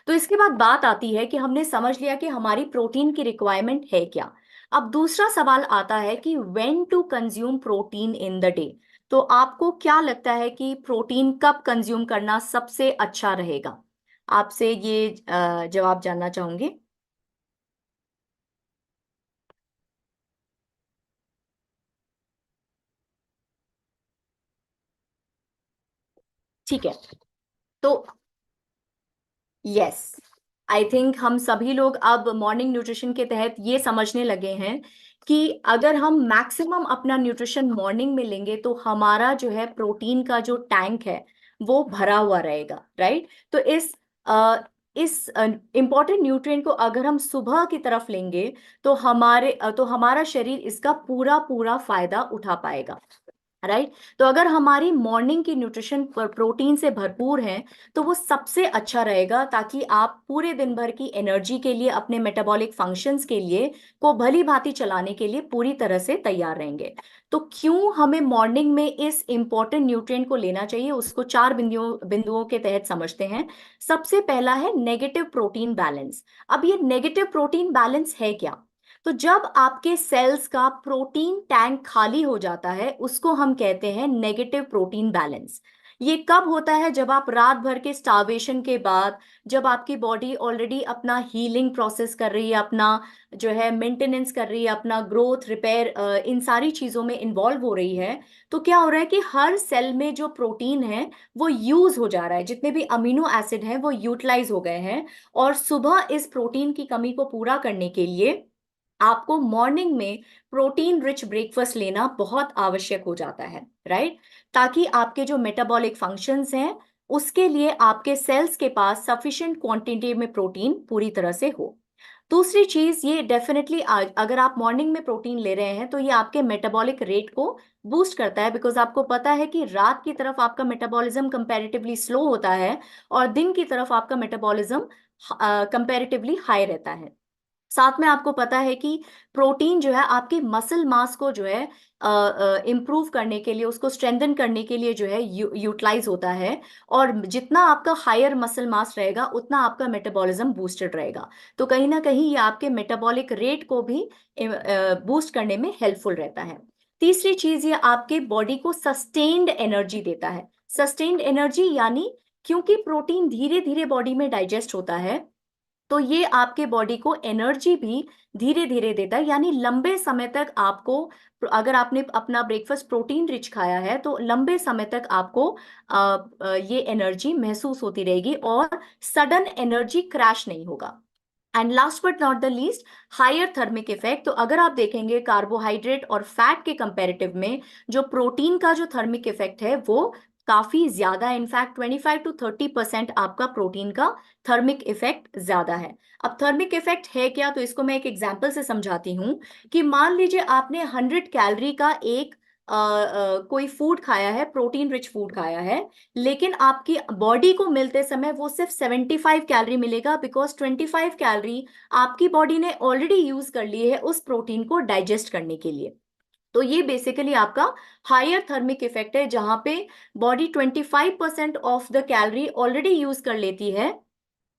तो इसके बाद बात आती है कि हमने समझ लिया कि हमारी प्रोटीन की रिक्वायरमेंट है क्या। अब दूसरा सवाल आता है कि when to consume protein in the day. तो आपको क्या लगता है कि प्रोटीन कब कंज्यूम करना सबसे अच्छा रहेगा? आपसे ये जवाब जानना चाहूंगी। ठीक है, तो यस, आई थिंक हम सभी लोग अब मॉर्निंग न्यूट्रिशन के तहत ये समझने लगे हैं कि अगर हम मैक्सिमम अपना न्यूट्रिशन मॉर्निंग में लेंगे तो हमारा जो है प्रोटीन का जो टैंक है वो भरा हुआ रहेगा, राइट। तो इस इंपॉर्टेंट न्यूट्रिएंट को अगर हम सुबह की तरफ लेंगे तो हमारा शरीर इसका पूरा पूरा फायदा उठा पाएगा, राइट। तो अगर हमारी मॉर्निंग की न्यूट्रिशन प्रोटीन से भरपूर है तो वो सबसे अच्छा रहेगा, ताकि आप पूरे दिन भर की एनर्जी के लिए, अपने मेटाबॉलिक फंक्शंस के लिए को भली भांति चलाने के लिए पूरी तरह से तैयार रहेंगे। तो क्यों हमें मॉर्निंग में इस इंपॉर्टेंट न्यूट्रिएंट को लेना चाहिए, उसको चार बिंदुओं के तहत समझते हैं। सबसे पहला है नेगेटिव प्रोटीन बैलेंस। अब ये नेगेटिव प्रोटीन बैलेंस है क्या? तो जब आपके सेल्स का प्रोटीन टैंक खाली हो जाता है उसको हम कहते हैं नेगेटिव प्रोटीन बैलेंस। ये कब होता है? जब आप रात भर के स्टार्वेशन के बाद, जब आपकी बॉडी ऑलरेडी अपना हीलिंग प्रोसेस कर रही है, अपना जो है मेंटेनेंस कर रही है, अपना ग्रोथ रिपेयर, इन सारी चीजों में इन्वॉल्व हो रही है। तो क्या हो रहा है कि हर सेल में जो प्रोटीन है वो यूज हो जा रहा है, जितने भी अमीनो एसिड हैं वो यूटिलाइज हो गए हैं। और सुबह इस प्रोटीन की कमी को पूरा करने के लिए आपको मॉर्निंग में प्रोटीन रिच ब्रेकफास्ट लेना बहुत आवश्यक हो जाता है, राइट। ताकि आपके जो मेटाबॉलिक फंक्शंस हैं उसके लिए आपके सेल्स के पास सफिशिएंट क्वांटिटी में प्रोटीन पूरी तरह से हो। दूसरी चीज ये डेफिनेटली, अगर आप मॉर्निंग में प्रोटीन ले रहे हैं तो ये आपके मेटाबॉलिक रेट को बूस्ट करता है, बिकॉज आपको पता है कि रात की तरफ आपका मेटाबॉलिज्म कंपैरेटिवली स्लो होता है और दिन की तरफ आपका मेटाबॉलिज्म कंपैरेटिवली हाई रहता है। साथ में आपको पता है कि प्रोटीन जो है आपके मसल मास को जो है इम्प्रूव करने के लिए, उसको स्ट्रेंथन करने के लिए जो है यूटिलाइज होता है। और जितना आपका हायर मसल मास रहेगा उतना आपका मेटाबॉलिज्म बूस्टेड रहेगा। तो कहीं ना कहीं ये आपके मेटाबॉलिक रेट को भी बूस्ट करने में हेल्पफुल रहता है। तीसरी चीज, ये आपके बॉडी को सस्टेन्ड एनर्जी देता है। सस्टेन्ड एनर्जी यानी, क्योंकि प्रोटीन धीरे धीरे बॉडी में डाइजेस्ट होता है तो ये आपके बॉडी को एनर्जी भी धीरे धीरे देता है। यानी लंबे समय तक आपको, अगर आपने अपना ब्रेकफास्ट प्रोटीन रिच खाया है तो लंबे समय तक आपको ये एनर्जी महसूस होती रहेगी और सडन एनर्जी क्रैश नहीं होगा। And last but not the least, higher thermic effect. तो अगर आप देखेंगे कार्बोहाइड्रेट और फैट के कंपैरेटिव में जो प्रोटीन का जो थर्मिक इफेक्ट है वो काफी ज्यादा है। इनफैक्ट 25 to 30% आपका प्रोटीन का थर्मिक इफेक्ट ज्यादा है। अब थर्मिक इफेक्ट है क्या, तो इसको मैं एक एग्जांपल से समझाती हूँ कि मान लीजिए आपने 100 कैलोरी का एक कोई फूड खाया है, प्रोटीन रिच फूड खाया है, लेकिन आपकी बॉडी को मिलते समय वो सिर्फ 75 कैलोरी मिलेगा, बिकॉज 25 कैलोरी आपकी बॉडी ने ऑलरेडी यूज कर ली है उस प्रोटीन को डाइजेस्ट करने के लिए। तो ये बेसिकली आपका हायर थर्मिक इफेक्ट है, जहां पे body 25% of the calorie already use कर लेती है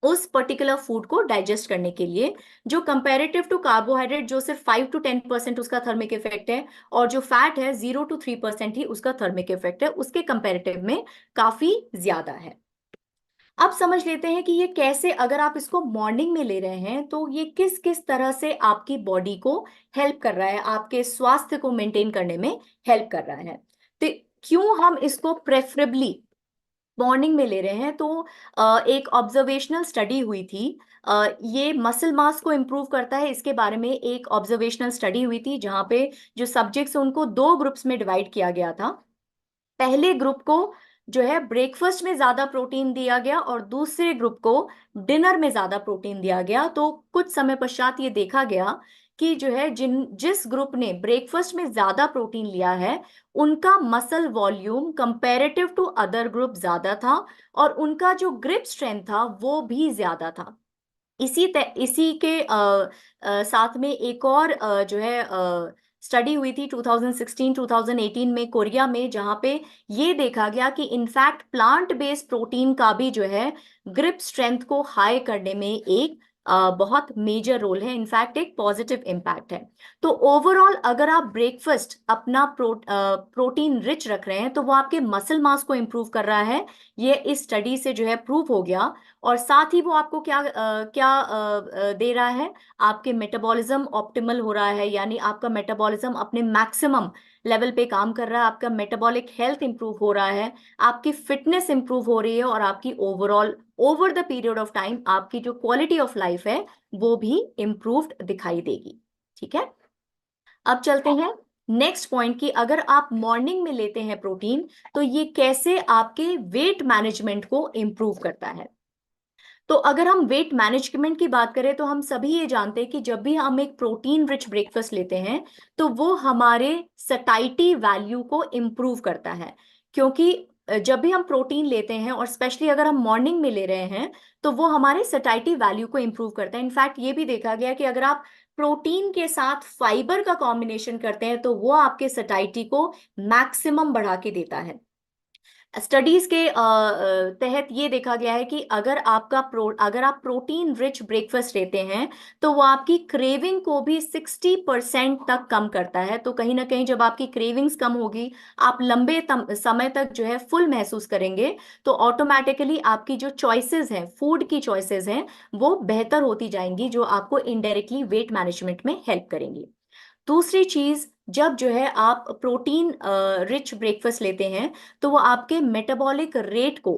उस पर्टिकुलर फूड को डाइजेस्ट करने के लिए, जो कंपैरेटिव टू कार्बोहाइड्रेट जो सिर्फ 5 to 10% उसका थर्मिक इफेक्ट है, और जो फैट है 0 to 3% ही उसका थर्मिक इफेक्ट है, उसके कंपैरेटिव में काफी ज्यादा है। अब समझ लेते हैं कि ये कैसे, अगर आप इसको मॉर्निंग में ले रहे हैं तो ये किस किस तरह से आपकी बॉडी को हेल्प कर रहा है, आपके स्वास्थ्य को मेंटेन करने में हेल्प कर रहा है। तो क्यों हम इसको प्रेफरेबली मॉर्निंग में ले रहे हैं, तो एक ऑब्जर्वेशनल स्टडी हुई थी। ये मसल मास को इम्प्रूव करता है, इसके बारे में एक ऑब्जर्वेशनल स्टडी हुई थी जहां पे जो सब्जेक्ट्स उनको 2 ग्रुप्स में डिवाइड किया गया था। पहले ग्रुप को जो है ब्रेकफास्ट में ज्यादा प्रोटीन दिया गया और दूसरे ग्रुप को डिनर में ज्यादा प्रोटीन दिया गया। तो कुछ समय पश्चात ये देखा गया कि जो है जिस ग्रुप ने ब्रेकफास्ट में ज्यादा प्रोटीन लिया है उनका muscle volume comparative to other group ज्यादा था, और उनका जो ग्रिप स्ट्रेंथ था वो भी ज्यादा था। इसी के साथ में एक और जो है स्टडी हुई थी 2016-2018 में कोरिया में, जहां पे ये देखा गया कि इनफैक्ट प्लांट बेस्ड प्रोटीन का भी जो है ग्रिप स्ट्रेंथ को हाई करने में एक बहुत मेजर रोल है, इनफैक्ट एक पॉजिटिव इम्पैक्ट है। तो ओवरऑल अगर आप ब्रेकफास्ट अपना प्रोटीन रिच रख रहे हैं तो वो आपके मसल मास को इम्प्रूव कर रहा है, ये इस स्टडी से जो है प्रूव हो गया। और साथ ही वो आपको क्या दे रहा है, आपके मेटाबॉलिज्म ऑप्टिमल हो रहा है, यानी आपका मेटाबॉलिज्म अपने मैक्सिमम लेवल पे काम कर रहा है, आपका मेटाबॉलिक हेल्थ इंप्रूव हो रहा है, आपकी फिटनेस इंप्रूव हो रही है, और आपकी overall over the period of time आपकी जो क्वालिटी ऑफ लाइफ है वो भी इंप्रूव्ड दिखाई देगी। ठीक है, अब चलते हैं नेक्स्ट पॉइंट की, अगर आप मॉर्निंग में लेते हैं प्रोटीन तो ये कैसे आपके वेट मैनेजमेंट को इंप्रूव करता है। तो अगर हम वेट मैनेजमेंट की बात करें तो हम सभी ये जानते हैं कि जब भी हम एक प्रोटीन रिच ब्रेकफास्ट लेते हैं तो वो हमारे सटाइटी वैल्यू को इम्प्रूव करता है, क्योंकि जब भी हम प्रोटीन लेते हैं और स्पेशली अगर हम मॉर्निंग में ले रहे हैं तो वो हमारे सटाइटी वैल्यू को इम्प्रूव करता है। इनफैक्ट ये भी देखा गया कि अगर आप प्रोटीन के साथ फाइबर का कॉम्बिनेशन करते हैं तो वो आपके सटाइटी को मैक्सिमम बढ़ा के देता है। स्टडीज के तहत ये देखा गया है कि अगर आप प्रोटीन रिच ब्रेकफास्ट लेते हैं तो वो आपकी क्रेविंग को भी 60% तक कम करता है। तो कहीं ना कहीं जब आपकी क्रेविंग्स कम होगी, आप लंबे समय तक जो है फुल महसूस करेंगे, तो ऑटोमेटिकली आपकी जो चॉइसेस हैं, फूड की चॉइसेस हैं, वो बेहतर होती जाएंगी, जो आपको इनडायरेक्टली वेट मैनेजमेंट में हेल्प करेंगी। दूसरी चीज, जब जो है आप प्रोटीन रिच ब्रेकफास्ट लेते हैं तो वो आपके मेटाबॉलिक रेट को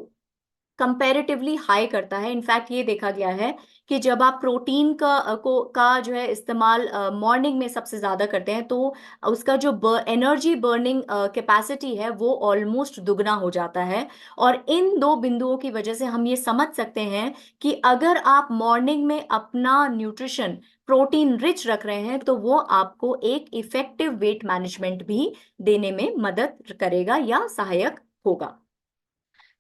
कंपैरेटिवली हाई करता है। इनफैक्ट ये देखा गया है कि जब आप प्रोटीन का जो है इस्तेमाल मॉर्निंग में सबसे ज्यादा करते हैं तो उसका जो एनर्जी बर्निंग कैपेसिटी है वो ऑलमोस्ट दुगना हो जाता है। और इन दो बिंदुओं की वजह से हम ये समझ सकते हैं कि अगर आप मॉर्निंग में अपना न्यूट्रिशन प्रोटीन रिच रख रहे हैं तो वो आपको एक इफेक्टिव वेट मैनेजमेंट भी देने में मदद करेगा या सहायक होगा।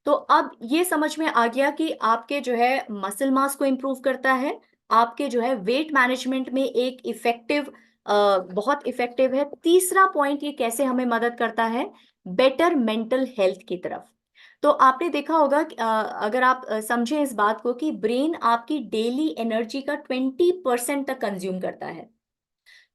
तो अब ये समझ में आ गया कि आपके जो है मसल मास को इम्प्रूव करता है, आपके जो है वेट मैनेजमेंट में एक इफेक्टिव, बहुत इफेक्टिव है। तीसरा पॉइंट, ये कैसे हमें मदद करता है, बेटर मेंटल हेल्थ की तरफ। तो आपने देखा होगा कि, अगर आप समझें इस बात को कि ब्रेन आपकी डेली एनर्जी का 20% तक कंज्यूम करता है।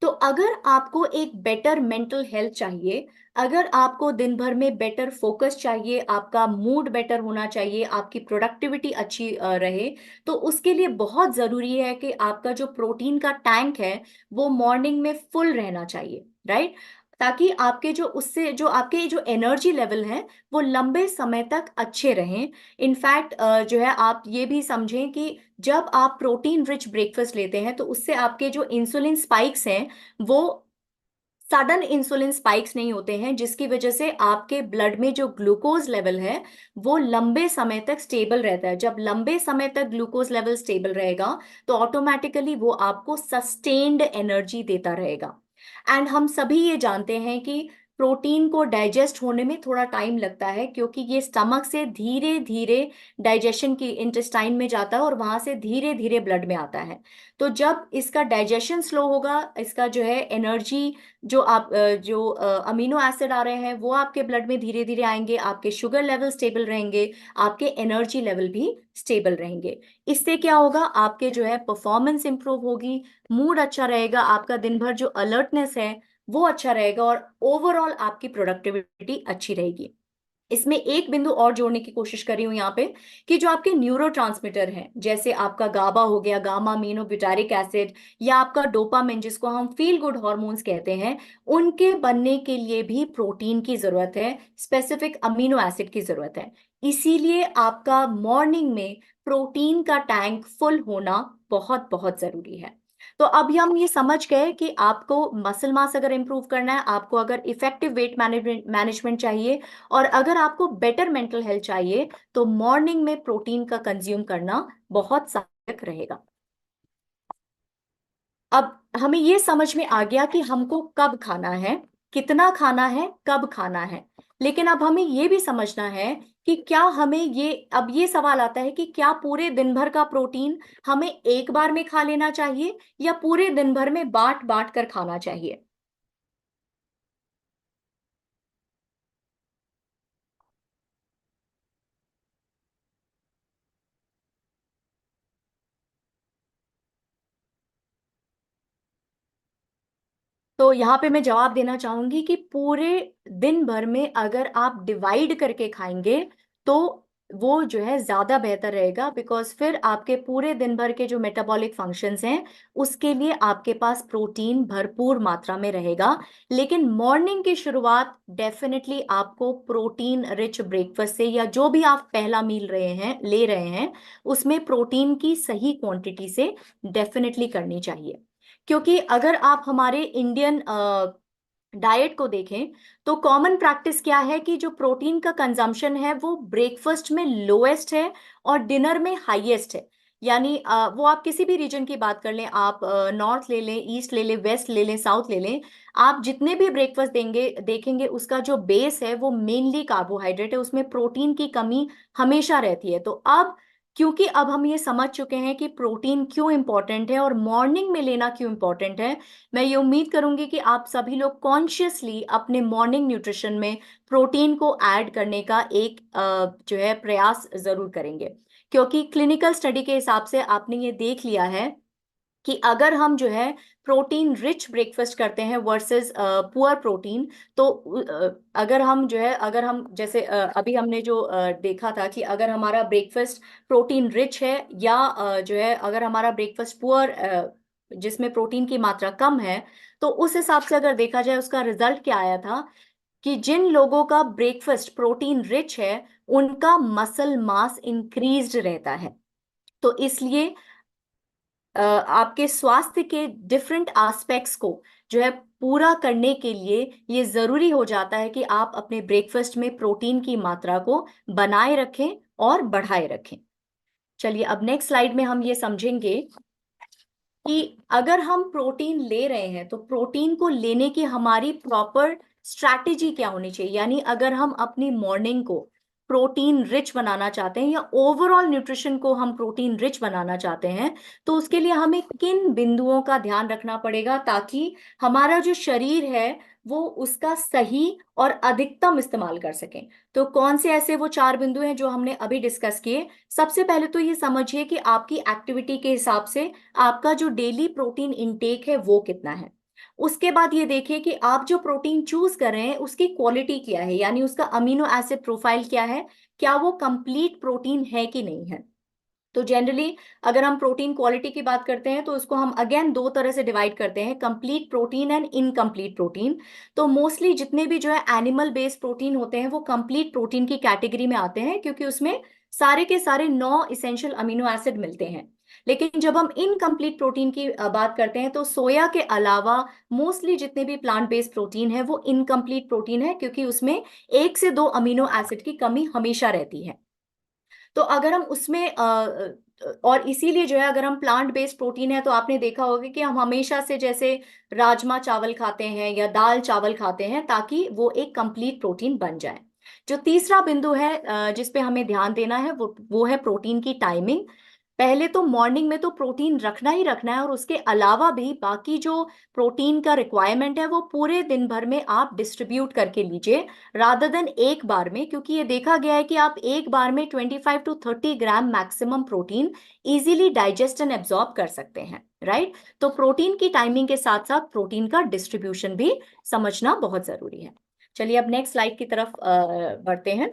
तो अगर आपको एक बेटर मेंटल हेल्थ चाहिए, अगर आपको दिन भर में बेटर फोकस चाहिए, आपका मूड बेटर होना चाहिए, आपकी प्रोडक्टिविटी अच्छी रहे, तो उसके लिए बहुत जरूरी है कि आपका जो प्रोटीन का टैंक है वो मॉर्निंग में फुल रहना चाहिए, राइट, ताकि आपके जो उससे जो आपके जो एनर्जी लेवल है वो लंबे समय तक अच्छे रहें। इनफैक्ट जो है आप ये भी समझें कि जब आप प्रोटीन रिच ब्रेकफास्ट लेते हैं तो उससे आपके जो इंसुलिन स्पाइक्स हैं वो सडन इंसुलिन स्पाइक्स नहीं होते हैं, जिसकी वजह से आपके ब्लड में जो ग्लूकोज लेवल है वो लंबे समय तक स्टेबल रहता है। जब लंबे समय तक ग्लूकोज लेवल स्टेबल रहेगा तो ऑटोमेटिकली वो आपको सस्टेन्ड एनर्जी देता रहेगा। एंड हम सभी ये जानते हैं कि प्रोटीन को डाइजेस्ट होने में थोड़ा टाइम लगता है, क्योंकि ये स्टमक से धीरे धीरे डाइजेशन की इंटेस्टाइन में जाता है और वहां से धीरे धीरे ब्लड में आता है। तो जब इसका डाइजेशन स्लो होगा, इसका जो है एनर्जी, जो अमीनो एसिड आ रहे हैं वो आपके ब्लड में धीरे धीरे आएंगे, आपके शुगर लेवल स्टेबल रहेंगे, आपके एनर्जी लेवल भी स्टेबल रहेंगे। इससे क्या होगा, आपके जो है परफॉर्मेंस इंप्रूव होगी, मूड अच्छा रहेगा, आपका दिन भर जो अलर्टनेस है वो अच्छा रहेगा, और ओवरऑल आपकी प्रोडक्टिविटी अच्छी रहेगी। इसमें एक बिंदु और जोड़ने की कोशिश कर रही हूं यहाँ पे, कि जो आपके न्यूरोट्रांसमीटर हैं, जैसे आपका गाबा हो गया, गामा अमीनो ब्यूटारिक एसिड, या आपका डोपामिन जिसको हम फील गुड हॉर्मोन्स कहते हैं, उनके बनने के लिए भी प्रोटीन की जरूरत है, स्पेसिफिक अमीनो एसिड की जरूरत है। इसीलिए आपका मॉर्निंग में प्रोटीन का टैंक फुल होना बहुत बहुत जरूरी है। तो अब हम ये समझ गए कि आपको मसल मास अगर इंप्रूव करना है, आपको अगर इफेक्टिव वेट मैनेजमेंट चाहिए, और अगर आपको बेटर मेंटल हेल्थ चाहिए, तो मॉर्निंग में प्रोटीन का कंज्यूम करना बहुत सहायक रहेगा। अब हमें ये समझ में आ गया कि हमको कब खाना है, कितना खाना है, कब खाना है। लेकिन अब हमें ये भी समझना है कि क्या हमें अब ये सवाल आता है कि क्या पूरे दिन भर का प्रोटीन हमें एक बार में खा लेना चाहिए, या पूरे दिन भर में बांट बांट कर खाना चाहिए। तो यहाँ पे मैं जवाब देना चाहूंगी कि पूरे दिन भर में अगर आप डिवाइड करके खाएंगे तो वो जो है ज्यादा बेहतर रहेगा, बिकॉज फिर आपके पूरे दिन भर के जो मेटाबॉलिक फंक्शंस हैं उसके लिए आपके पास प्रोटीन भरपूर मात्रा में रहेगा। लेकिन मॉर्निंग की शुरुआत डेफिनेटली आपको प्रोटीन रिच ब्रेकफास्ट से, या जो भी आप पहला मील ले रहे हैं उसमें प्रोटीन की सही क्वांटिटी से डेफिनेटली करनी चाहिए। क्योंकि अगर आप हमारे इंडियन डाइट को देखें, तो कॉमन प्रैक्टिस क्या है कि जो प्रोटीन का कंजम्पशन है वो ब्रेकफास्ट में लोएस्ट है और डिनर में हाईएस्ट है। यानी वो आप किसी भी रीजन की बात कर लें, आप नॉर्थ ले लें, ईस्ट ले लें, वेस्ट ले लें, साउथ ले लें, आप जितने भी ब्रेकफास्ट देखेंगे उसका जो बेस है वो मेनली कार्बोहाइड्रेट है, उसमें प्रोटीन की कमी हमेशा रहती है। तो अब क्योंकि अब हम ये समझ चुके हैं कि प्रोटीन क्यों इंपॉर्टेंट है और मॉर्निंग में लेना क्यों इंपॉर्टेंट है, मैं ये उम्मीद करूंगी कि आप सभी लोग कॉन्शियसली अपने मॉर्निंग न्यूट्रिशन में प्रोटीन को ऐड करने का एक जो है प्रयास जरूर करेंगे। क्योंकि क्लिनिकल स्टडी के हिसाब से आपने ये देख लिया है कि अगर हम जो है प्रोटीन रिच ब्रेकफास्ट करते हैं वर्सेस पुअर प्रोटीन, तो अगर हम जैसे अभी हमने जो देखा था कि अगर हमारा ब्रेकफास्ट प्रोटीन रिच है, या जो है अगर हमारा ब्रेकफास्ट पुअर जिसमें प्रोटीन की मात्रा कम है, तो उस हिसाब से अगर देखा जाए उसका रिजल्ट क्या आया था कि जिन लोगों का ब्रेकफास्ट प्रोटीन रिच है उनका मसल मास इंक्रीज्ड रहता है। तो इसलिए आपके स्वास्थ्य के डिफरेंट एस्पेक्ट्स को जो है पूरा करने के लिए ये जरूरी हो जाता है कि आप अपने ब्रेकफास्ट में प्रोटीन की मात्रा को बनाए रखें और बढ़ाए रखें। चलिए अब नेक्स्ट स्लाइड में हम ये समझेंगे कि अगर हम प्रोटीन ले रहे हैं तो प्रोटीन को लेने की हमारी प्रॉपर स्ट्रैटेजी क्या होनी चाहिए। यानी अगर हम अपनी मॉर्निंग को प्रोटीन रिच बनाना चाहते हैं, या ओवरऑल न्यूट्रिशन को हम प्रोटीन रिच बनाना चाहते हैं, तो उसके लिए हमें किन बिंदुओं का ध्यान रखना पड़ेगा ताकि हमारा जो शरीर है वो उसका सही और अधिकतम इस्तेमाल कर सकें। तो कौन से ऐसे वो 4 बिंदु हैं जो हमने अभी डिस्कस किए। सबसे पहले तो ये समझिए कि आपकी एक्टिविटी के हिसाब से आपका जो डेली प्रोटीन इनटेक है वो कितना है। उसके बाद ये देखिए कि आप जो प्रोटीन चूज कर रहे हैं उसकी क्वालिटी क्या है, यानी उसका अमीनो एसिड प्रोफाइल क्या है, क्या वो कंप्लीट प्रोटीन है कि नहीं है। तो जनरली अगर हम प्रोटीन क्वालिटी की बात करते हैं तो उसको हम अगेन 2 तरह से डिवाइड करते हैं, complete protein and incomplete protein. तो मोस्टली जितने भी जो है एनिमल बेस्ड प्रोटीन होते हैं वो कंप्लीट प्रोटीन की कैटेगरी में आते हैं, क्योंकि उसमें सारे के सारे 9 इसेंशियल अमीनो एसिड मिलते हैं। लेकिन जब हम इनकम्प्लीट प्रोटीन की बात करते हैं तो सोया के अलावा मोस्टली जितने भी प्लांट बेस्ड प्रोटीन है वो इनकम्प्लीट प्रोटीन है, क्योंकि उसमें 1 से 2 अमीनो एसिड की कमी हमेशा रहती है। तो अगर हम उसमें और इसीलिए जो है अगर हम प्लांट बेस्ड प्रोटीन है तो आपने देखा होगा कि हम हमेशा से जैसे राजमा चावल खाते हैं या दाल चावल खाते हैं ताकि वो एक कंप्लीट प्रोटीन बन जाए। जो तीसरा बिंदु है जिस पे हमें ध्यान देना है वो है प्रोटीन की टाइमिंग। पहले तो मॉर्निंग में तो प्रोटीन रखना ही रखना है और उसके अलावा भी बाकी जो प्रोटीन का रिक्वायरमेंट है वो पूरे दिन भर में आप डिस्ट्रीब्यूट करके लीजिए रादर देन एक बार में, क्योंकि ये देखा गया है कि आप एक बार में 25 to 30 gram maximum protein easily digest and absorb कर सकते हैं, राइट। तो प्रोटीन की टाइमिंग के साथ साथ प्रोटीन का डिस्ट्रीब्यूशन भी समझना बहुत जरूरी है। चलिए अब नेक्स्ट स्लाइड की तरफ बढ़ते हैं।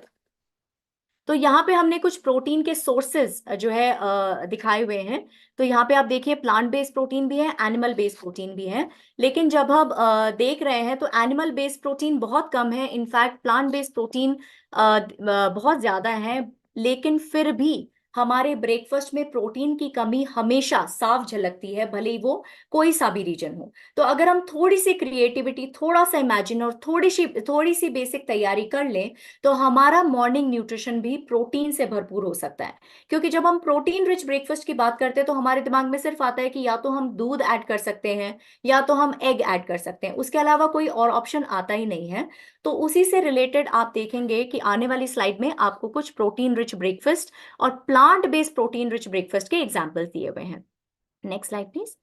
तो यहाँ पे हमने कुछ प्रोटीन के सोर्सेज जो है दिखाए हुए हैं। तो यहाँ पे आप देखिए प्लांट बेस्ड प्रोटीन भी है, एनिमल बेस्ड प्रोटीन भी है। लेकिन जब हम देख रहे हैं तो एनिमल बेस्ड प्रोटीन बहुत कम है, इनफैक्ट प्लांट बेस्ड प्रोटीन बहुत ज्यादा है। लेकिन फिर भी हमारे ब्रेकफास्ट में प्रोटीन की कमी हमेशा साफ झलकती है, भले ही वो कोई सा भी रीजन हो। तो अगर हम थोड़ी सी क्रिएटिविटी, थोड़ा सा इमेजिन और थोड़ी सी बेसिक तैयारी कर लें तो हमारा मॉर्निंग न्यूट्रिशन भी प्रोटीन से भरपूर हो सकता है। क्योंकि जब हम प्रोटीन रिच ब्रेकफास्ट की बात करते हैं तो हमारे दिमाग में सिर्फ आता है कि या तो हम दूध ऐड कर सकते हैं या तो हम एग ऐड कर सकते हैं, उसके अलावा कोई और ऑप्शन आता ही नहीं है। तो उसी से रिलेटेड आप देखेंगे कि आने वाली स्लाइड में आपको कुछ प्रोटीन रिच ब्रेकफास्ट और plant based protein rich breakfast के एग्जाम्पल्स दिए हुए हैं। Next slide please.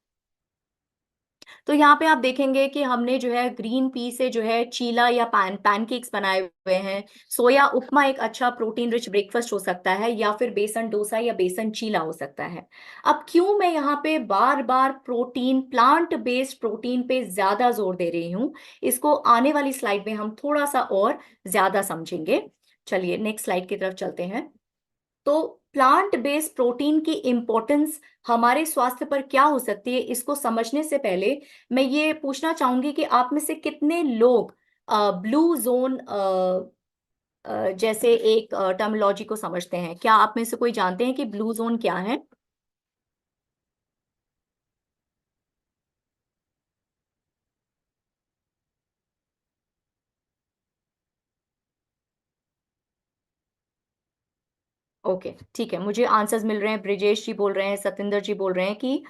तो यहाँ पे आप देखेंगे कि हमने जो है ग्रीन पी से जो है चीला या पैनकेक्स बनाए हुए हैं। सोया उपमा एक अच्छा प्रोटीन रिच ब्रेकफास्ट हो सकता है, या फिर बेसन डोसा या बेसन चीला हो सकता है। अब क्यों मैं यहाँ पे बार बार प्रोटीन, प्लांट बेस्ड प्रोटीन पे ज्यादा जोर दे रही हूँ, इसको आने वाली स्लाइड में हम थोड़ा सा और ज्यादा समझेंगे। चलिए नेक्स्ट स्लाइड की तरफ चलते हैं। तो प्लांट बेस्ड प्रोटीन की इंपॉर्टेंस हमारे स्वास्थ्य पर क्या हो सकती है, इसको समझने से पहले मैं ये पूछना चाहूंगी कि आप में से कितने लोग ब्लू जोन जैसे एक टर्मिनोलॉजी को समझते हैं। क्या आप में से कोई जानते हैं कि ब्लू जोन क्या है? ओके ठीक है, मुझे आंसर्स मिल रहे हैं। ब्रिजेश जी बोल रहे हैं, सतिंदर जी बोल रहे हैं कि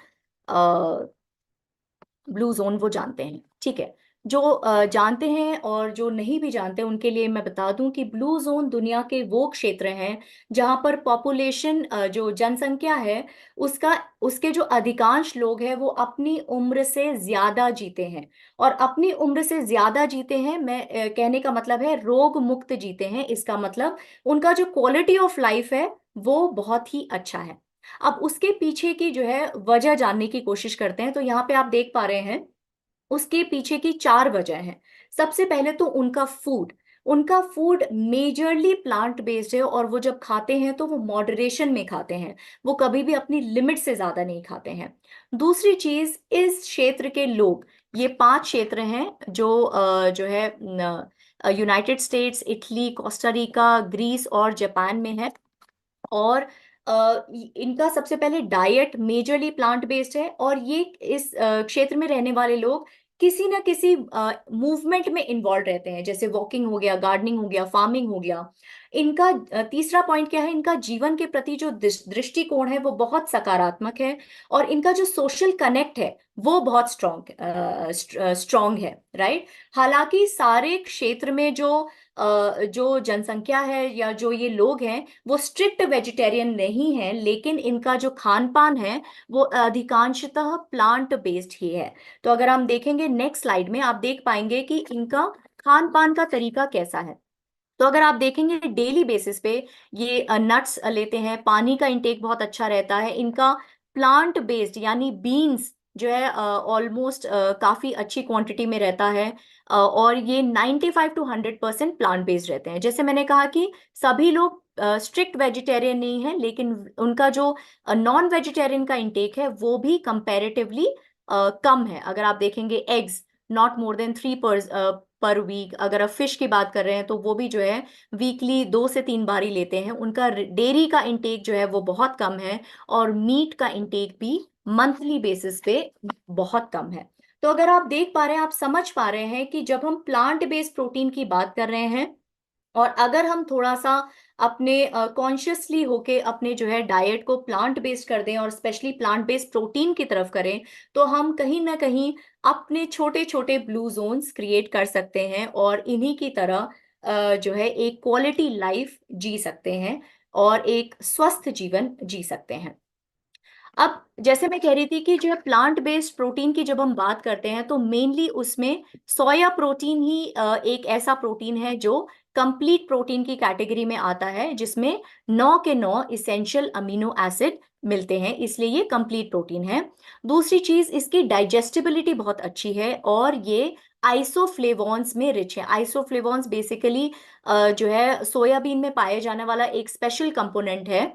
ब्लू जोन वो जानते हैं। ठीक है, जो जानते हैं और जो नहीं भी जानते उनके लिए मैं बता दूं कि ब्लू जोन दुनिया के वो क्षेत्र हैं जहां पर पॉपुलेशन, जो जनसंख्या है उसका, उसके जो अधिकांश लोग हैं वो अपनी उम्र से ज्यादा जीते हैं। और अपनी उम्र से ज्यादा जीते हैं, मैं कहने का मतलब है रोग मुक्त जीते हैं। इसका मतलब उनका जो क्वालिटी ऑफ लाइफ है वो बहुत ही अच्छा है। अब उसके पीछे की जो है वजह जानने की कोशिश करते हैं। तो यहाँ पे आप देख पा रहे हैं उसके पीछे की चार वजह हैं। सबसे पहले तो उनका फूड मेजरली प्लांट बेस्ड है और वो जब खाते हैं तो वो मॉडरेशन में खाते हैं, वो कभी भी अपनी लिमिट से ज्यादा नहीं खाते हैं। दूसरी चीज, इस क्षेत्र के लोग, ये पांच क्षेत्र हैं जो जो है United States, Italy, Costa Rica, Greece और जापान में है। और इनका सबसे पहले डाइट मेजरली प्लांट बेस्ड है और ये इस क्षेत्र में रहने वाले लोग किसी ना किसी मूवमेंट में इन्वॉल्व रहते हैं, जैसे वॉकिंग हो गया, गार्डनिंग हो गया, फार्मिंग हो गया। इनका तीसरा पॉइंट क्या है, इनका जीवन के प्रति जो दृष्टिकोण है वो बहुत सकारात्मक है। और इनका जो सोशल कनेक्ट है वो बहुत स्ट्रॉन्ग है, राइट। हालांकि सारे क्षेत्र में जो जनसंख्या है या जो ये लोग हैं वो स्ट्रिक्ट वेजिटेरियन नहीं है, लेकिन इनका जो खान पान है वो अधिकांशतः प्लांट बेस्ड ही है। तो अगर हम देखेंगे नेक्स्ट स्लाइड में आप देख पाएंगे कि इनका खान पान का तरीका कैसा है। तो अगर आप देखेंगे डेली बेसिस पे ये नट्स लेते हैं, पानी का इंटेक बहुत अच्छा रहता है इनका। प्लांट बेस्ड यानी बीन्स जो है ऑलमोस्ट काफी अच्छी क्वांटिटी में रहता है। और ये 95 to 100% प्लांट बेस्ड रहते हैं। जैसे मैंने कहा कि सभी लोग स्ट्रिक्ट वेजिटेरियन नहीं है, लेकिन उनका जो नॉन वेजिटेरियन का इंटेक है वो भी कंपैरेटिवली कम है। अगर आप देखेंगे एग्स नॉट मोर देन 3 पर वीक। अगर आप फिश की बात कर रहे हैं तो वो भी जो है वीकली 2 से 3 बार ही लेते हैं। उनका डेयरी का इंटेक जो है वो बहुत कम है और मीट का इंटेक भी मंथली बेसिस पे बहुत कम है। तो अगर आप देख पा रहे हैं, आप समझ पा रहे हैं कि जब हम प्लांट बेस्ड प्रोटीन की बात कर रहे हैं और अगर हम थोड़ा सा अपने कॉन्शियसली होके अपने जो है डाइट को प्लांट बेस्ड कर दें और स्पेशली प्लांट बेस्ड प्रोटीन की तरफ करें, तो हम कहीं ना कहीं अपने छोटे छोटे ब्लू जोन्स क्रिएट कर सकते हैं और इन्हीं की तरह जो है एक क्वालिटी लाइफ जी सकते हैं और एक स्वस्थ जीवन जी सकते हैं। अब जैसे मैं कह रही थी कि जो है प्लांट बेस्ड प्रोटीन की जब हम बात करते हैं तो मेनली उसमें सोया प्रोटीन ही एक ऐसा प्रोटीन है जो कंप्लीट प्रोटीन की कैटेगरी में आता है, जिसमें 9 के 9 इसेंशियल अमीनो एसिड मिलते हैं, इसलिए ये कंप्लीट प्रोटीन है। दूसरी चीज, इसकी डाइजेस्टिबिलिटी बहुत अच्छी है और ये आइसोफ्लेवॉन्स में रिच है। आइसोफ्लेवॉन्स बेसिकली जो है सोयाबीन में पाए जाने वाला एक स्पेशल कंपोनेंट है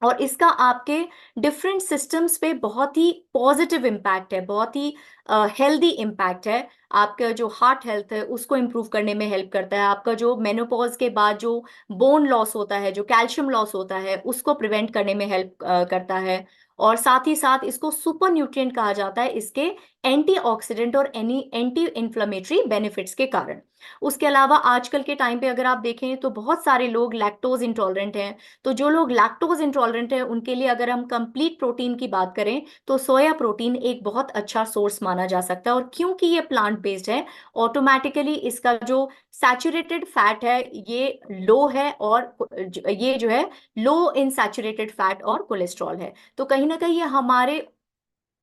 और इसका आपके डिफरेंट सिस्टम्स पे बहुत ही पॉजिटिव इम्पैक्ट है, बहुत ही हेल्दी इम्पैक्ट है। आपका जो हार्ट हेल्थ है उसको इम्प्रूव करने में हेल्प करता है, आपका जो मेनोपॉज के बाद जो बोन लॉस होता है, जो कैल्शियम लॉस होता है, उसको प्रिवेंट करने में हेल्प करता है। और साथ ही साथ इसको सुपर न्यूट्रिएंट कहा जाता है इसके एंटीऑक्सीडेंट और एंटी इन्फ्लेमेटरी बेनिफिट्स के कारण। उसके अलावा आजकल के टाइम पे अगर आप देखें तो बहुत सारे लोग लैक्टोज इंटॉलरेंट हैं। तो जो लोग लैक्टोज इंटॉलरेंट है उनके लिए अगर हम कंप्लीट प्रोटीन की बात करें तो सोया प्रोटीन एक बहुत अच्छा सोर्स माना जा सकता है। और क्योंकि ये प्लांट बेस्ड है, ऑटोमेटिकली इसका जो सैचुरेटेड फैट है ये लो है, और ये जो है लो इन सैचुरेटेड फैट और कोलेस्ट्रॉल है। तो कहीं ना कहीं ये हमारे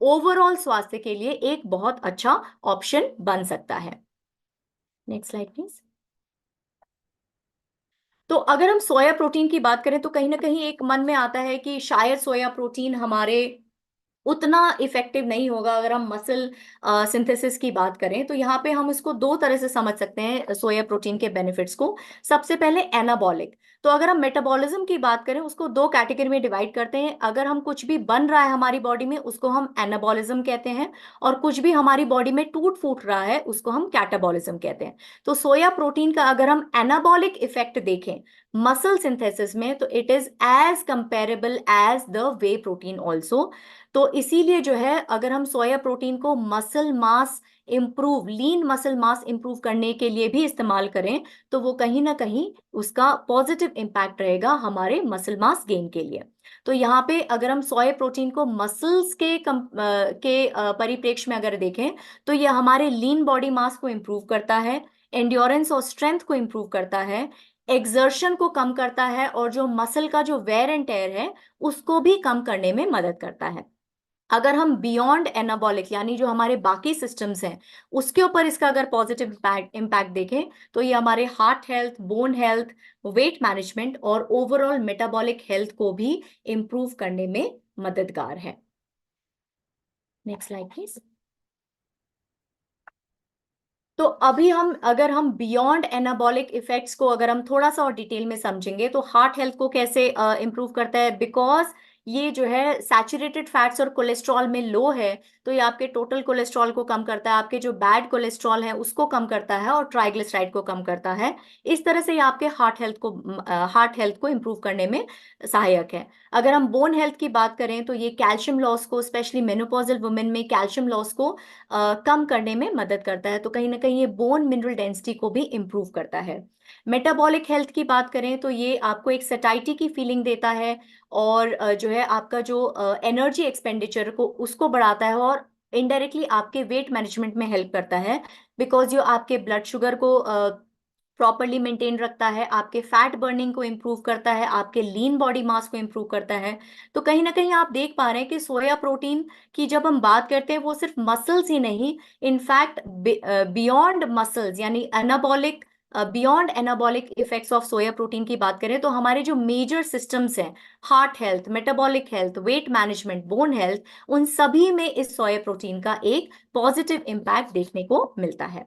ओवरऑल स्वास्थ्य के लिए एक बहुत अच्छा ऑप्शन बन सकता है। Next slide please. तो अगर हम सोया प्रोटीन की बात करें तो कहीं ना कहीं एक मन में आता है कि शायद सोया प्रोटीन हमारे उतना इफेक्टिव नहीं होगा। अगर हम मसल सिंथेसिस की बात करें तो यहाँ पे हम इसको दो तरह से समझ सकते हैं सोया प्रोटीन के बेनिफिट्स को। सबसे पहले एनाबॉलिक। तो अगर हम मेटाबॉलिज्म की बात करें उसको दो कैटेगरी में डिवाइड करते हैं। अगर हम कुछ भी बन रहा है हमारी बॉडी में उसको हम एनाबॉलिज्म कहते हैं, और कुछ भी हमारी बॉडी में टूट फूट रहा है उसको हम कैटाबॉलिज्म कहते हैं। तो सोया प्रोटीन का अगर हम एनाबॉलिक इफेक्ट देखें मसल सिंथेसिस में तो it is as comparable as the whey protein also. तो इसीलिए जो है अगर हम सोया प्रोटीन को muscle mass improve, lean muscle mass improve करने के लिए भी इस्तेमाल करें तो वो कहीं ना कहीं उसका पॉजिटिव इम्पैक्ट रहेगा हमारे मसल मास गेन के लिए। तो यहाँ पे अगर हम सोया प्रोटीन को मसल्स के परिप्रेक्ष्य में अगर देखें तो ये हमारे लीन बॉडी मास को इंप्रूव करता है, एंड्योरेंस और स्ट्रेंथ को इंप्रूव करता है, एक्सर्शन को कम करता है, और जो मसल का जो वेयर एंड टेयर है उसको भी कम करने में मदद करता है। अगर हम बियॉन्ड एनाबॉलिक यानी जो हमारे बाकी सिस्टम्स हैं उसके ऊपर इसका अगर पॉजिटिव इम्पैक्ट देखें तो ये हमारे heart health, bone health, weight management और ओवरऑल मेटाबॉलिक हेल्थ को भी इंप्रूव करने में मददगार है। Next slide please. तो अभी हम अगर हम बियॉन्ड एनाबॉलिक इफेक्ट्स को अगर हम थोड़ा सा और डिटेल में समझेंगे तो हार्ट हेल्थ को कैसे इंप्रूव करता है, बिकॉज ये जो है सैचुरेटेड फैट्स और कोलेस्ट्रॉल में लो है तो ये आपके टोटल कोलेस्ट्रॉल को कम करता है, आपके जो बैड कोलेस्ट्रॉल है उसको कम करता है और ट्राइग्लिसराइड को कम करता है। इस तरह से ये आपके हार्ट हेल्थ को इंप्रूव करने में सहायक है। अगर हम बोन हेल्थ की बात करें तो ये कैल्शियम लॉस को, स्पेशली मेनोपॉजल वुमेन में कैल्शियम लॉस को कम करने में मदद करता है। तो कहीं ना कहीं ये बोन मिनरल डेंसिटी को भी इंप्रूव करता है। मेटाबॉलिक हेल्थ की बात करें तो ये आपको एक सटाइटी की फीलिंग देता है और जो है आपका जो एनर्जी एक्सपेंडिचर को उसको बढ़ाता है और इनडायरेक्टली आपके वेट मैनेजमेंट में हेल्प करता है, बिकॉज जो आपके ब्लड शुगर को प्रॉपरली मेंटेन रखता है, आपके फैट बर्निंग को इंप्रूव करता है, आपके लीन बॉडी मास को इंप्रूव करता है। तो कहीं ना कहीं आप देख पा रहे हैं कि सोया प्रोटीन की जब हम बात करते हैं वो सिर्फ मसल्स ही नहीं, इनफैक्ट बियॉन्ड मसल्स यानी anabolic, beyond anabolic effects of soya protein की बात करें तो हमारे जो मेजर सिस्टम्स हैं, heart health, metabolic health, weight management, bone health, उन सभी में इस सोया प्रोटीन का एक पॉजिटिव इम्पैक्ट देखने को मिलता है।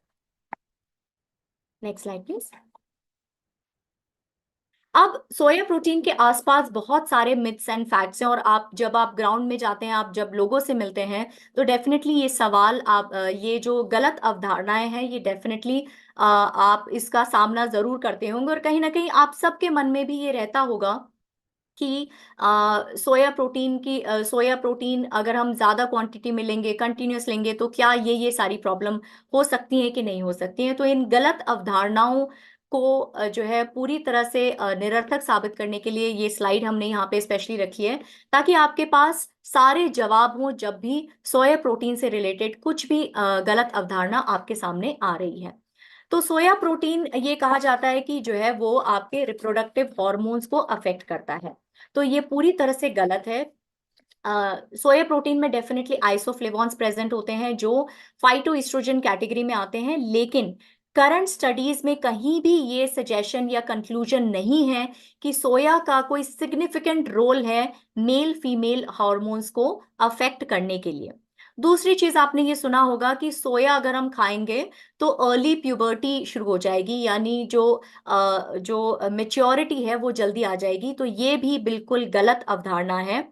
Next slide please. अब सोया प्रोटीन के आसपास बहुत सारे मिथ्स एंड फैक्ट्स हैं और आप जब आप ग्राउंड में जाते हैं, आप जब लोगों से मिलते हैं तो डेफिनेटली ये सवाल आप ये जो गलत अवधारणाएं हैं ये डेफिनेटली आप इसका सामना जरूर करते होंगे और कहीं ना कहीं आप सबके मन में भी ये रहता होगा कि सोया प्रोटीन अगर हम ज़्यादा क्वांटिटी में लेंगे, कंटिन्यूस लेंगे तो क्या ये सारी प्रॉब्लम हो सकती हैं कि नहीं हो सकती हैं। तो इन गलत अवधारणाओं को जो है पूरी तरह से निरर्थक साबित करने के लिए ये स्लाइड हमने यहाँ पे स्पेशली रखी है, ताकि आपके पास सारे जवाब हों जब भी सोया प्रोटीन से रिलेटेड कुछ भी गलत अवधारणा आपके सामने आ रही है। तो सोया प्रोटीन ये कहा जाता है कि जो है वो आपके रिप्रोडक्टिव हॉर्मोन्स को अफेक्ट करता है, तो ये पूरी तरह से गलत है। सोया प्रोटीन में डेफिनेटली आइसोफ्लेवोन्स प्रेजेंट होते हैं जो फाइटोइस्ट्रोजन कैटेगरी में आते हैं, लेकिन करंट स्टडीज में कहीं भी ये सजेशन या कंक्लूजन नहीं है कि सोया का कोई सिग्निफिकेंट रोल है मेल फीमेल हार्मोन्स को अफेक्ट करने के लिए। दूसरी चीज आपने ये सुना होगा कि सोया अगर हम खाएंगे तो अर्ली प्यूबर्टी शुरू हो जाएगी, यानी जो मेच्योरिटी है वो जल्दी आ जाएगी, तो ये भी बिल्कुल गलत अवधारणा है।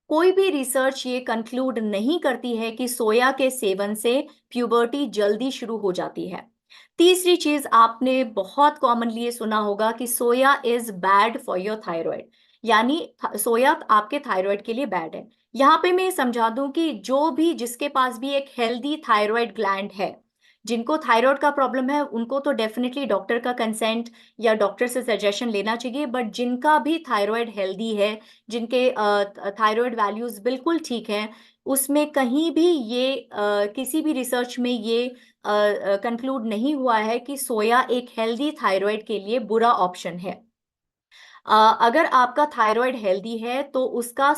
कोई भी रिसर्च ये कंक्लूड नहीं करती है कि सोया के सेवन से प्यूबर्टी जल्दी शुरू हो जाती है। तीसरी चीज आपने बहुत कॉमनली ये सुना होगा कि soya is bad for your thyroid, यानी सोया आपके थायराइड के लिए बैड है। यहाँ पे मैं समझा दूं कि जिसके पास भी एक हेल्दी थायराइड ग्लैंड है, जिनको थायराइड का प्रॉब्लम है, उनको तो डेफिनेटली डॉक्टर का कंसेंट या डॉक्टर से सजेशन लेना चाहिए, बट जिनका भी थायराइड हेल्दी है, जिनके थायराइड वैल्यूज बिल्कुल ठीक हैं, उसमें कहीं भी ये किसी भी रिसर्च में ये कंक्लूड नहीं हुआ है कि सोया एक हेल्दी थायराइड के लिए बुरा ऑप्शन है। अगर आपका थायराइड हेल्दी है तो उसका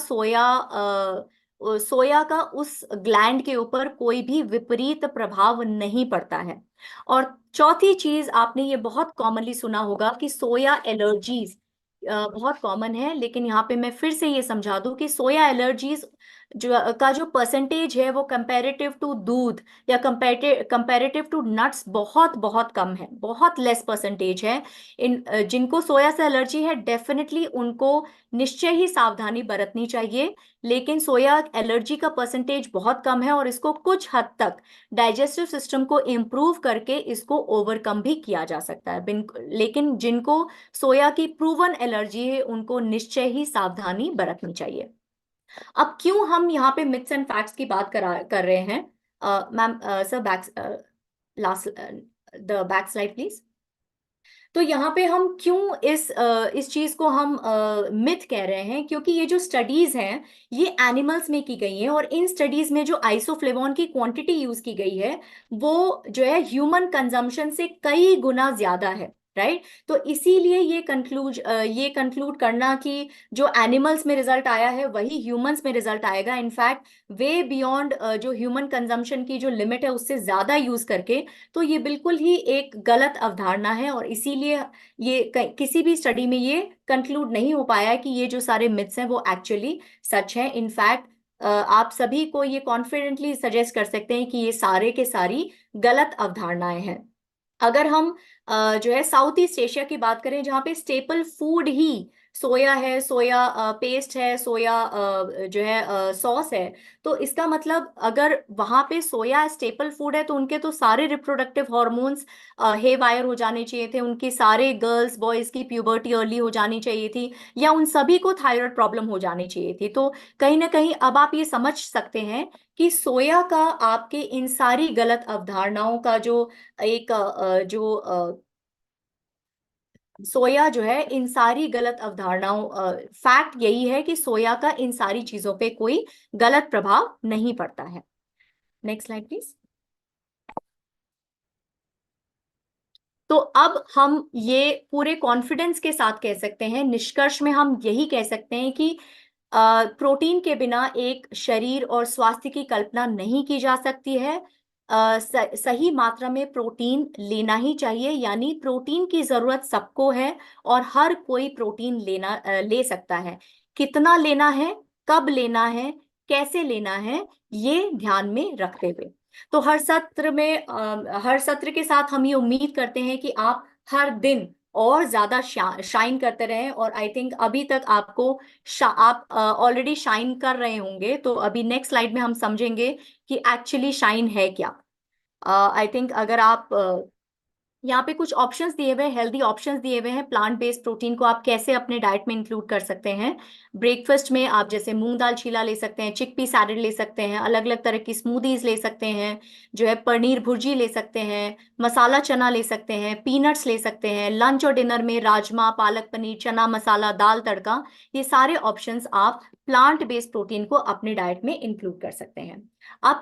सोया का उस ग्लैंड के ऊपर कोई भी विपरीत प्रभाव नहीं पड़ता है। और चौथी चीज आपने ये बहुत कॉमनली सुना होगा कि सोया एलर्जीज बहुत कॉमन है, लेकिन यहाँ पे मैं फिर से ये समझा दूं कि सोया एलर्जीज जो परसेंटेज है वो कंपैरेटिव टू दूध या कंपैरेटिव टू नट्स बहुत बहुत कम है, बहुत लेस परसेंटेज है। जिनको सोया से एलर्जी है डेफिनेटली उनको निश्चय ही सावधानी बरतनी चाहिए, लेकिन सोया एलर्जी का परसेंटेज बहुत कम है और इसको कुछ हद तक डाइजेस्टिव सिस्टम को इम्प्रूव करके इसको ओवरकम भी किया जा सकता है। लेकिन जिनको सोया की प्रूवन एलर्जी है उनको निश्चय ही सावधानी बरतनी चाहिए। अब क्यों हम यहाँ पे मिथ्स एंड फैक्ट्स की बात कर रहे हैं? Ma'am sir, last the back slide please. तो यहाँ पे हम क्यों इस चीज को हम मिथ कह रहे हैं? क्योंकि ये जो स्टडीज हैं ये एनिमल्स में की गई हैं, और इन स्टडीज में जो आइसोफ्लेवोन की क्वांटिटी यूज की गई है वो जो है ह्यूमन कंजम्पशन से कई गुना ज्यादा है, राइट? तो इसीलिए ये कंक्लूड करना कि जो एनिमल्स में रिजल्ट आया है वही ह्यूमंस में रिजल्ट आएगा, इनफैक्ट वे बियॉन्ड जो ह्यूमन कंजम्पशन की जो लिमिट है उससे ज्यादा यूज करके, तो ये बिल्कुल ही एक गलत अवधारणा है। और इसीलिए ये किसी भी स्टडी में ये कंक्लूड नहीं हो पाया है कि ये जो सारे मिथ्स हैं वो एक्चुअली सच है। इनफैक्ट आप सभी को ये कॉन्फिडेंटली सजेस्ट कर सकते हैं कि ये सारे के सारी गलत अवधारणाएं हैं। अगर हम जो है साउथ ईस्ट एशिया की बात करें, जहाँ पे स्टेपल फूड ही सोया है, सोया पेस्ट है, सोया जो है सॉस है, तो इसका मतलब अगर वहां पे सोया स्टेपल फूड है तो उनके तो सारे रिप्रोडक्टिव हॉर्मोन्स हे वायर हो जाने चाहिए थे, उनके सारे गर्ल्स बॉयज की प्यूबर्टी अर्ली हो जानी चाहिए थी, या उन सभी को थायराइड प्रॉब्लम हो जानी चाहिए थी। तो कहीं ना कहीं अब आप ये समझ सकते हैं कि सोया का आपके इन सारी गलत अवधारणाओं का सोया जो है इन सारी गलत अवधारणाओं, फैक्ट यही है कि सोया का इन सारी चीजों पे कोई गलत प्रभाव नहीं पड़ता है। Next slide please. तो अब हम ये पूरे कॉन्फिडेंस के साथ कह सकते हैं, निष्कर्ष में हम यही कह सकते हैं कि प्रोटीन के बिना एक शरीर और स्वास्थ्य की कल्पना नहीं की जा सकती है। सही मात्रा में प्रोटीन लेना ही चाहिए, यानी प्रोटीन की जरूरत सबको है और हर कोई प्रोटीन ले सकता है। कितना लेना है, कब लेना है, कैसे लेना है, ये ध्यान में रखते हुए, तो हर सत्र के साथ हम ये उम्मीद करते हैं कि आप हर दिन और ज्यादा शाइन करते रहें। और आई थिंक अभी तक आप ऑलरेडी शाइन कर रहे होंगे, तो अभी नेक्स्ट स्लाइड में हम समझेंगे कि एक्चुअली शाइन है क्या। आई थिंक अगर आप यहाँ पे कुछ ऑप्शंस दिए हुए हैं, हेल्दी ऑप्शंस दिए हुए हैं प्लांट बेस्ड प्रोटीन को आप कैसे अपने डाइट में इंक्लूड कर सकते हैं। ब्रेकफास्ट में आप जैसे मूंग दाल चीला ले सकते हैं, चिकपी सैलेड ले सकते हैं, अलग अलग तरह की स्मूदीज ले सकते हैं, जो है पनीर भुर्जी ले सकते हैं, मसाला चना ले सकते हैं, पीनट्स ले सकते हैं। लंच और डिनर में राजमा, पालक पनीर, चना मसाला, दाल तड़का, ये सारे ऑप्शंस आप प्लांट बेस्ड प्रोटीन को अपने डाइट में इंक्लूड कर सकते हैं। आप